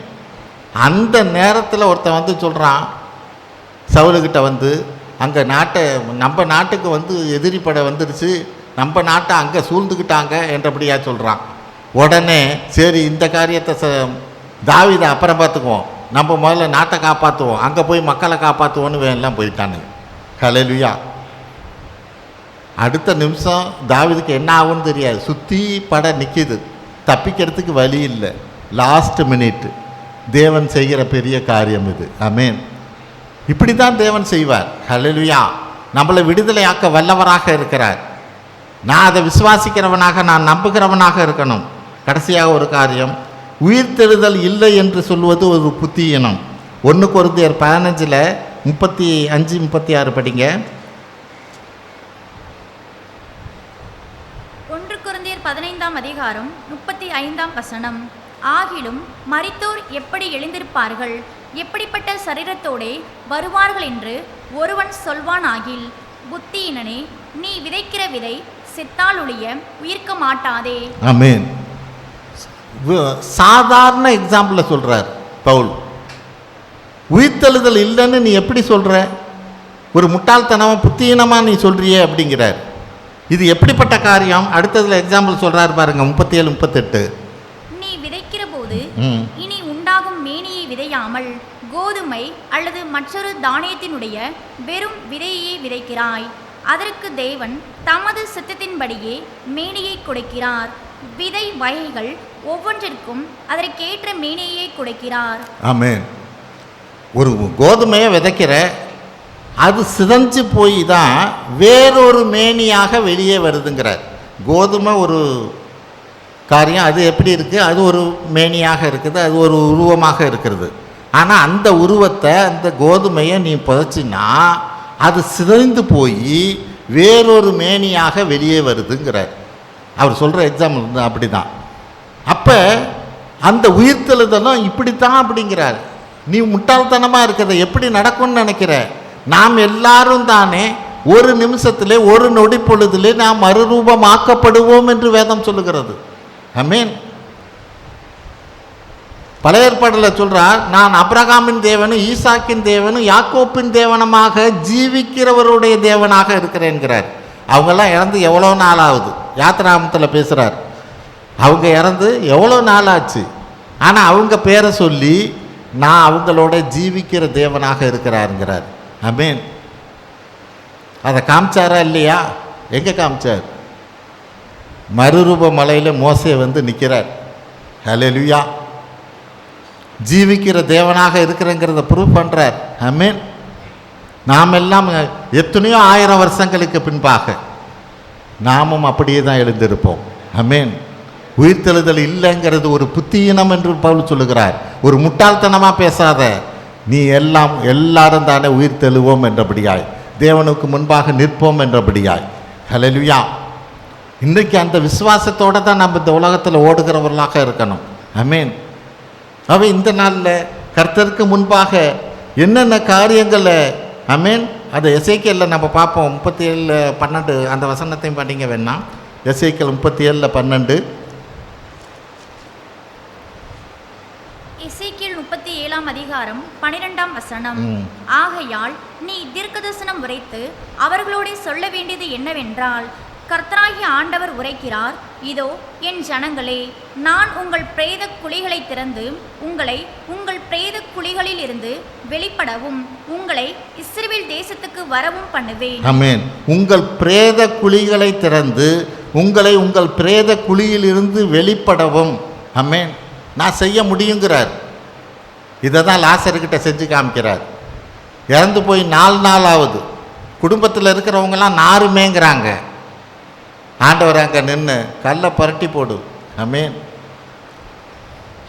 அந்த நேரத்தில் ஒருத்தன் வந்து சொல்கிறான் சவுலுக்கிட்ட வந்து, அங்கே நம்ம நாட்டுக்கு வந்து எதிரி படை வந்துடுச்சு, நம்ம நாட்டை அங்கே சூழ்ந்துக்கிட்டாங்க என்றபடியாக சொல்கிறான். உடனே சரி இந்த காரியத்தை தாவீதை அப்புறம் பார்த்துக்குவோம், நம்ம முதல்ல நாட்டை காப்பாற்றுவோம், அங்கே போய் மக்களை காப்பாற்றுவோன்னு எல்லாம் போயிட்டானுங்க. ஹல்லேலூயா. அடுத்த நிமிஷம் தாவீதுக்கு என்ன ஆகும்னு தெரியாது, சுற்றி படை நிற்கிது, தப்பிக்கிறதுக்கு வழி இல்லை. லாஸ்ட் மினிட் தேவன் செய்கிற பெரிய காரியம் இது. ஆமென். இப்படி தான் தேவன் செய்வார். ஹல்லேலூயா. நம்மளை விடுதலையாக்க வல்லவராக இருக்கிறார். நான் அதை விசுவாசிக்கிறவனாக, நான் நம்புகிறவனாக இருக்கணும். கடைசியாக ஒரு காரியம், உயிர்த்தெழுதல் இல்லை என்று சொல்வது ஒரு புத்தியினம். 1 கொரிந்தியர் 15:35-36 படிங்க. 1 கொரிந்தியர் 15ஆம் அதிகாரம் 35ஆம் வசனம். ஆகிலும் மரித்தோர் எப்படி எழுந்திருப்பார்கள், எப்படிப்பட்ட சரீரத்தோடே வருவார்கள் என்று ஒருவன் சொல்வானாகில், புத்தியினனே, நீ விதைக்கிற விதை செத்தால் ஒழிய உயிர்க்க மாட்டாதே. ஆமென். சாதாரண எக்ஸாம்பிளில் சொல்கிறார் பவுல். உயிர்த்தெழுதல் இல்லைன்னு நீ எப்படி சொல்கிற, ஒரு முட்டாள்தனமாக புத்தியினமாக நீ சொல்கிறியே அப்படிங்கிறார். இது எப்படிப்பட்ட காரியம்? அடுத்ததில் எக்ஸாம்பிள் சொல்கிறார் பாருங்க, 37-38. நீ விதைக்கிற போது இனி உண்டாகும் மேனியை விதையாமல் கோதுமை அல்லது மற்றொரு தானியத்தினுடைய வெறும் விதையை விதைக்கிறாய். அதற்கு தேவன் தமது சித்தத்தின்படியே மேனியை கொடுக்கிறார். விதை வகைகள் ஒவ்வொன்றிற்கும் அதற்கேற்ற மேனியை கொடுக்கிறார். ஆமென். ஒரு கோதுமையை விதைக்கிற, அது சிதைஞ்சு போய் தான் வேறொரு மேனியாக வெளியே வருதுங்கிறார். கோதுமை ஒரு காரியம், அது எப்படி இருக்குது, அது ஒரு மேனியாக இருக்குது, அது ஒரு உருவமாக இருக்கிறது. ஆனால் அந்த உருவத்தை, அந்த கோதுமையை நீ புதைச்சின்னா அது சிதைந்து போய் வேறொரு மேனியாக வெளியே வருதுங்கிறார். அவர் சொல்கிற எக்ஸாம்பிள் வந்து அப்படி தான். அப்போ அந்த உயிர்த்தெழுதலும் இப்படித்தான் அப்படிங்கிறார். நீ முட்டாள்தனமாக இருக்கிறத எப்படி நடக்கும்னு நினைக்கிற? நாம் எல்லாரும் தானே ஒரு நிமிஷத்திலே, ஒரு நொடி பொழுதிலே நாம் மறுரூபமாக்கப்படுவோம் என்று வேதம் சொல்லுகிறது. ஆமென். பழைய ஏற்பாட்டில் சொல்றார், நான் அபிரகாமின் தேவனும் ஈசாக்கின் தேவனும் யாக்கோப்பின் தேவனமாக ஜீவிக்கிறவருடைய தேவனாக இருக்கிறேன்கிறார். அவங்கெல்லாம் இறந்து எவ்வளோ நாள் ஆகுது? யாத்திராமத்தில் பேசுகிறார். அவங்க இறந்து எவ்வளோ நாள் ஆச்சு? ஆனால் அவங்க பேரை சொல்லி நான் அவங்களோட ஜீவிக்கிற தேவனாக இருக்கிறாருங்கிறார். ஆமென். அதை காமிச்சாரா இல்லையா? எங்கே காமிச்சார்? மறுரூப மலையில் மோசே வந்து நிற்கிறார். ஹல்லேலூயா. ஜீவிக்கிற தேவனாக இருக்கிறங்கிறத ப்ரூவ் பண்ணுறார். ஆமென். நாம் எல்லாம் எத்தனையோ 1000 வருஷங்களுக்கு பின்பாக நாமும் அப்படியே தான் எழுந்திருப்போம். ஆமென். உயிர்த்தெழுதல் இல்லைங்கிறது ஒரு புத்தியினம் என்று பவுல் சொல்லுகிறார். ஒரு முட்டாள்தனமாக பேசாத, நீ எல்லாரும் தானே உயிர்த்தெழுவோம் என்றபடியாய், தேவனுக்கு முன்பாக நிற்போம் என்றபடியாய். ஹல்லேலூயா. இன்றைக்கு அந்த விசுவாசத்தோடு தான் நம்ம இந்த உலகத்தில் ஓடுகிறவர்களாக இருக்கணும். ஆமென். அவன் இந்த நாளில் கர்த்தருக்கு முன்பாக என்னென்ன காரியங்களை, ஆமென், அதை எசேக்கியேலில் நம்ம பார்ப்போம். 37:12 அந்த வசனத்தையும் படிங்க வேணாம். எசேக்கியேல் 37:12. எசேக்கியேல் 37ஆம் அதிகாரம் 12ஆம் வசனம். ஆகையால் நீ தீர்க்கதரிசனம் உரைத்து அவர்களோட சொல்ல வேண்டியது என்னவென்றால், கர்த்தராகிய ஆண்டவர் உரைக்கிறார், இதோ என் ஜனங்களே, நான் உங்கள் பிரேத குழிகளை திறந்து உங்களை உங்கள் பிரேத குழிகளில் இருந்து வெளிப்படவும் உங்களை இஸ்ரவேல் தேசத்துக்கு வரவும் பண்ணுவேன். ஆமென். உங்கள் பிரேத குழிகளை திறந்து உங்களை உங்கள் பிரேத குழியில் இருந்து வெளிப்படவும், ஆமென், நான் செய்ய முடியுங்கிறார். இதை தான் லாசர்கிட்ட செஞ்சு காமிக்கிறார். இறந்து போய் 4 நாள் ஆகுது. குடும்பத்தில் இருக்கிறவங்கெல்லாம் நாருமேங்கிறாங்க. ஆண்டவர் அங்கே நின்று கல்லை புரட்டி போடு. ஆமென்.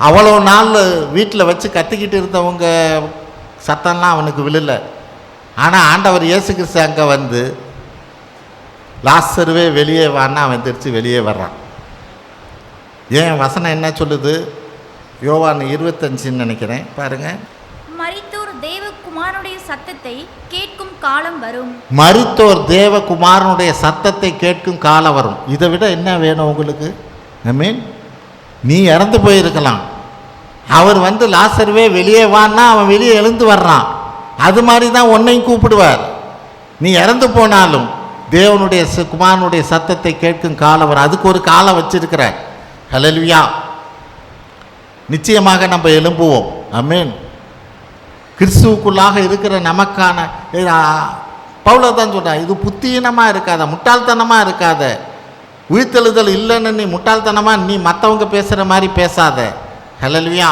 அவ்வளோ நாள் வீட்டில் வச்சு கத்திக்கிட்டு இருந்தவங்க சத்தம்லாம் அவனுக்கு விழலை. ஆனால் ஆண்டவர் இயேசு கிறிஸ்து அங்கே வந்து லாசருவே வெளியே வான்னா அவன் திருச்சி வெளியே வர்றான். ஏன் வசனம் என்ன சொல்லுது? யோவான் 25 நினைக்கிறேன், பாருங்க. மரித்தோர் தேவகுமாரனுடைய சத்தத்தை கேட்கும் காலம் வரும். மரித்தோர் தேவகுமாரனுடைய சத்தத்தை கேட்கும் காலம் வரும். இதை விட என்ன வேணும் உங்களுக்கு? ஆமென். நீ இறந்து போயிருக்கலாம், அவர் வந்து லாசருவே வெளியே வான்னா அவன் வெளியே எழுந்து வர்றான். அது மாதிரி தான் உன்னையும் கூப்பிடுவார். நீ இறந்து போனாலும் தேவனுடைய குமாரனுடைய சத்தத்தை கேட்கும் காலம் வரும். அதுக்கு ஒரு காலம் வச்சிருக்கிறார். ஹல்லேலூயா. நிச்சயமாக நம்ம எழும்புவோம். ஆமென். கிறிஸ்துவுக்குள்ளாக இருக்கிற நமக்கான பவுல தான் சொல்கிறான், இது புத்தியினமாக இருக்காத, முட்டாள்தனமாக இருக்காத. உயிர்த்தெழுதல் இல்லைன்னு நீ முட்டாள்தனமாக நீ மற்றவங்க பேசுகிற மாதிரி பேசாத. ஹல்லேலூயா.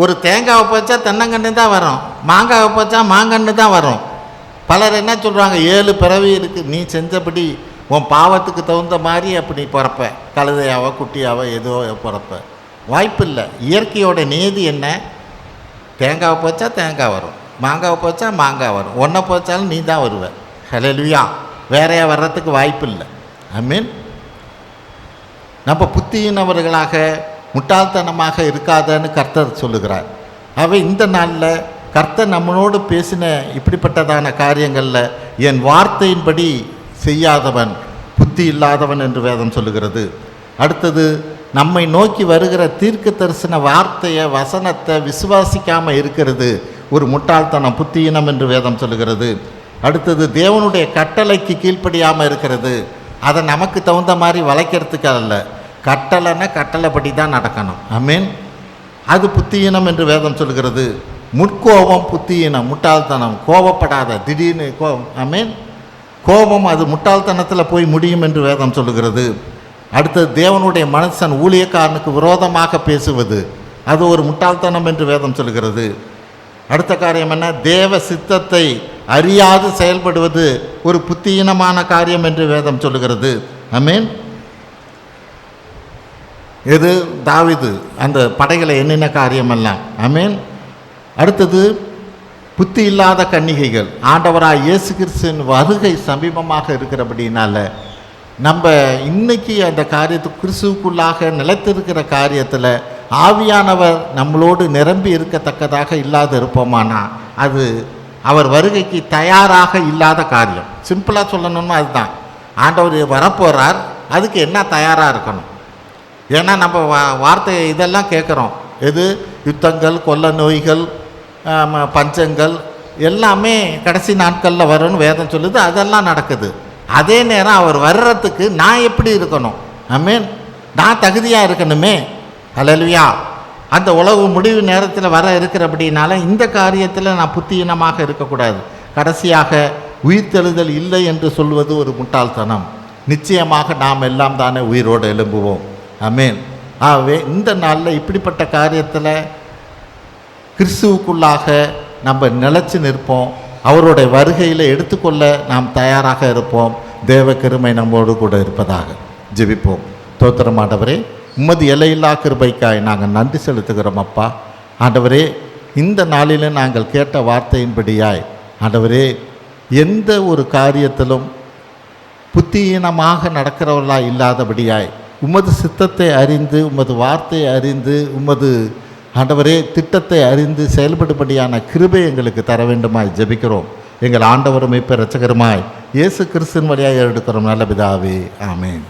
ஒரு தேங்காவை பச்சா தென்னங்கன்று தான் வரும், மாங்காவை பச்சா மாங்கன்று தான் வரும். பலர் என்ன சொல்கிறாங்க, 7 பிறவி இருக்குது, நீ செஞ்சபடி உன் பாவத்துக்கு தகுந்த மாதிரி அப்படி பிறப்ப, கழுதையாவோ குட்டியாவோ ஏதோ பிறப்ப. வாய்ப்பு இல்லை. இயற்கையோட நியதி என்ன? தேங்காவை போச்சா தேங்காய் வரும், மாங்காவை போச்சா மாங்காய் வரும். ஒன்றை போச்சாலும் நீ தான் வருவ. ஹல்லேலூயா. வேறையா வர்றதுக்கு வாய்ப்பு இல்லை. ஆமென். நம்ம புத்தியினவர்களாக முட்டாள்தனமாக இருக்காதன்னு கர்த்தர் சொல்லுகிறார். அவை இந்த நாளில் கர்த்தர் நம்மளோடு பேசின இப்படிப்பட்டதான காரியங்களில் என் வார்த்தையின்படி செய்யாதவன் புத்தி இல்லாதவன் என்று வேதம் சொல்லுகிறது. அடுத்தது, நம்மை நோக்கி வருகிற தீர்க்க தரிசன வார்த்தையை வசனத்தை விசுவாசிக்காமல் இருக்கிறது ஒரு முட்டாள்தனம், புத்தியினம் என்று வேதம் சொல்லுகிறது. அடுத்தது, தேவனுடைய கட்டளைக்கு கீழ்ப்படியாமல் இருக்கிறது. அதை நமக்கு தகுந்த மாதிரி வளைக்கிறதுக்கு அல்ல, கட்டளைன்னா கட்டளைப்படி தான் நடக்கணும். ஆமென். அது புத்தியினம் என்று வேதம் சொல்கிறது. முற்கோபம் புத்தியினம், முட்டாள்தனம். கோபப்படாத, திடீர்னு ஆமென். கோபம் அது முட்டாள்தனத்தில் போய் முடியும் என்று வேதம் சொல்லுகிறது. அடுத்தது, தேவனுடைய மனுஷன் ஊழியக்காரனுக்கு விரோதமாக பேசுவது அது ஒரு முட்டாள்தனம் என்று வேதம் சொல்கிறது. அடுத்த காரியம் என்ன? தேவ சித்தத்தை அறியாது செயல்படுவது ஒரு புத்தியீனமான காரியம் என்று வேதம் சொல்லுகிறது. ஆமென். எது? தாவீது அந்த படைகளை எண்ணின காரியமெல்லாம். ஆமென். அடுத்தது புத்தி இல்லாத கன்னிகைகள். ஆண்டவராய் இயேசு கிறிஸ்துவின் வருகை சமீபமாக இருக்கிறபடினால நம்ம இன்னைக்கு அந்த காரியத்துக்கு கிறிஸ்துவுக்குள்ளாக நிலைத்திருக்கிற காரியத்தில் ஆவியானவர் நம்மளோடு நிரம்பி இருக்கத்தக்கதாக இல்லாத இருப்போமானா அது அவர் வருகைக்கு தயாராக இல்லாத காரியம். சிம்பிளாக சொல்லணும்னா அதுதான். ஆண்டவர் வரப்போகிறார், அதுக்கு என்ன தயாராக இருக்கணும்? ஏன்னா நம்ம வார்த்தை இதெல்லாம் கேட்குறோம். எது? யுத்தங்கள், கொள்ள நோய்கள், பஞ்சங்கள் எல்லாமே கடைசி நாட்களில் வரும்னு வேதம் சொல்லுது. அதெல்லாம் நடக்குது. அதே நேரம் அவர் வர்றதுக்கு நான் எப்படி இருக்கணும்? ஆமென். நான் தகுதியாக இருக்கணுமே. ஹல்லேலூயா. அந்த உலக முடிவு நேரத்தில் வர இருக்கிறபடினால இந்த காரியத்தில் நான் புத்தியீனமாக இருக்கக்கூடாது. கடைசியாக உயிர்த்தெழுதல் இல்லை என்று சொல்வது ஒரு முட்டாள்தனம். நிச்சயமாக நாம் எல்லாம் தானே உயிரோடு எழும்புவோம். ஆமென். ஆகவே இந்த நாளில் இப்படிப்பட்ட காரியத்தில் கிறிஸ்துவுக்குள்ளாக நம்ம நிலைச்சு நிற்போம். அவருடைய வருகையில் எடுத்துக்கொள்ள நாம் தயாராக இருப்போம். தேவ கிருபை நம்மோடு கூட இருப்பதாக. ஜெபிப்போம். ஸ்தோத்திரம் ஆண்டவரே, உமது எல்லையில்லா கிருபைக்காய் நாங்கள் நன்றி செலுத்துகிறோம் அப்பா. ஆண்டவரே, இந்த நாளில் நாங்கள் கேட்ட வார்த்தையின்படியாய் ஆண்டவரே, எந்த ஒரு காரியத்திலும் புத்தியீனமாக நடக்கிறவர்களாக இல்லாதபடியாய் உமது சித்தத்தை அறிந்து, உமது வார்த்தையை அறிந்து, உமது ஆண்டவரே திட்டத்தை அறிந்து செயல்படும்படியான கிருபை எங்களுக்கு தர வேண்டுமாய் ஜெபிக்கிறோம். எங்கள் ஆண்டவரும் இப்ப இரட்சகருமாய் இயேசு கிறிஸ்துவின் வழியாக எடுக்கிறோம் நல்ல பிதாவே. ஆமென்.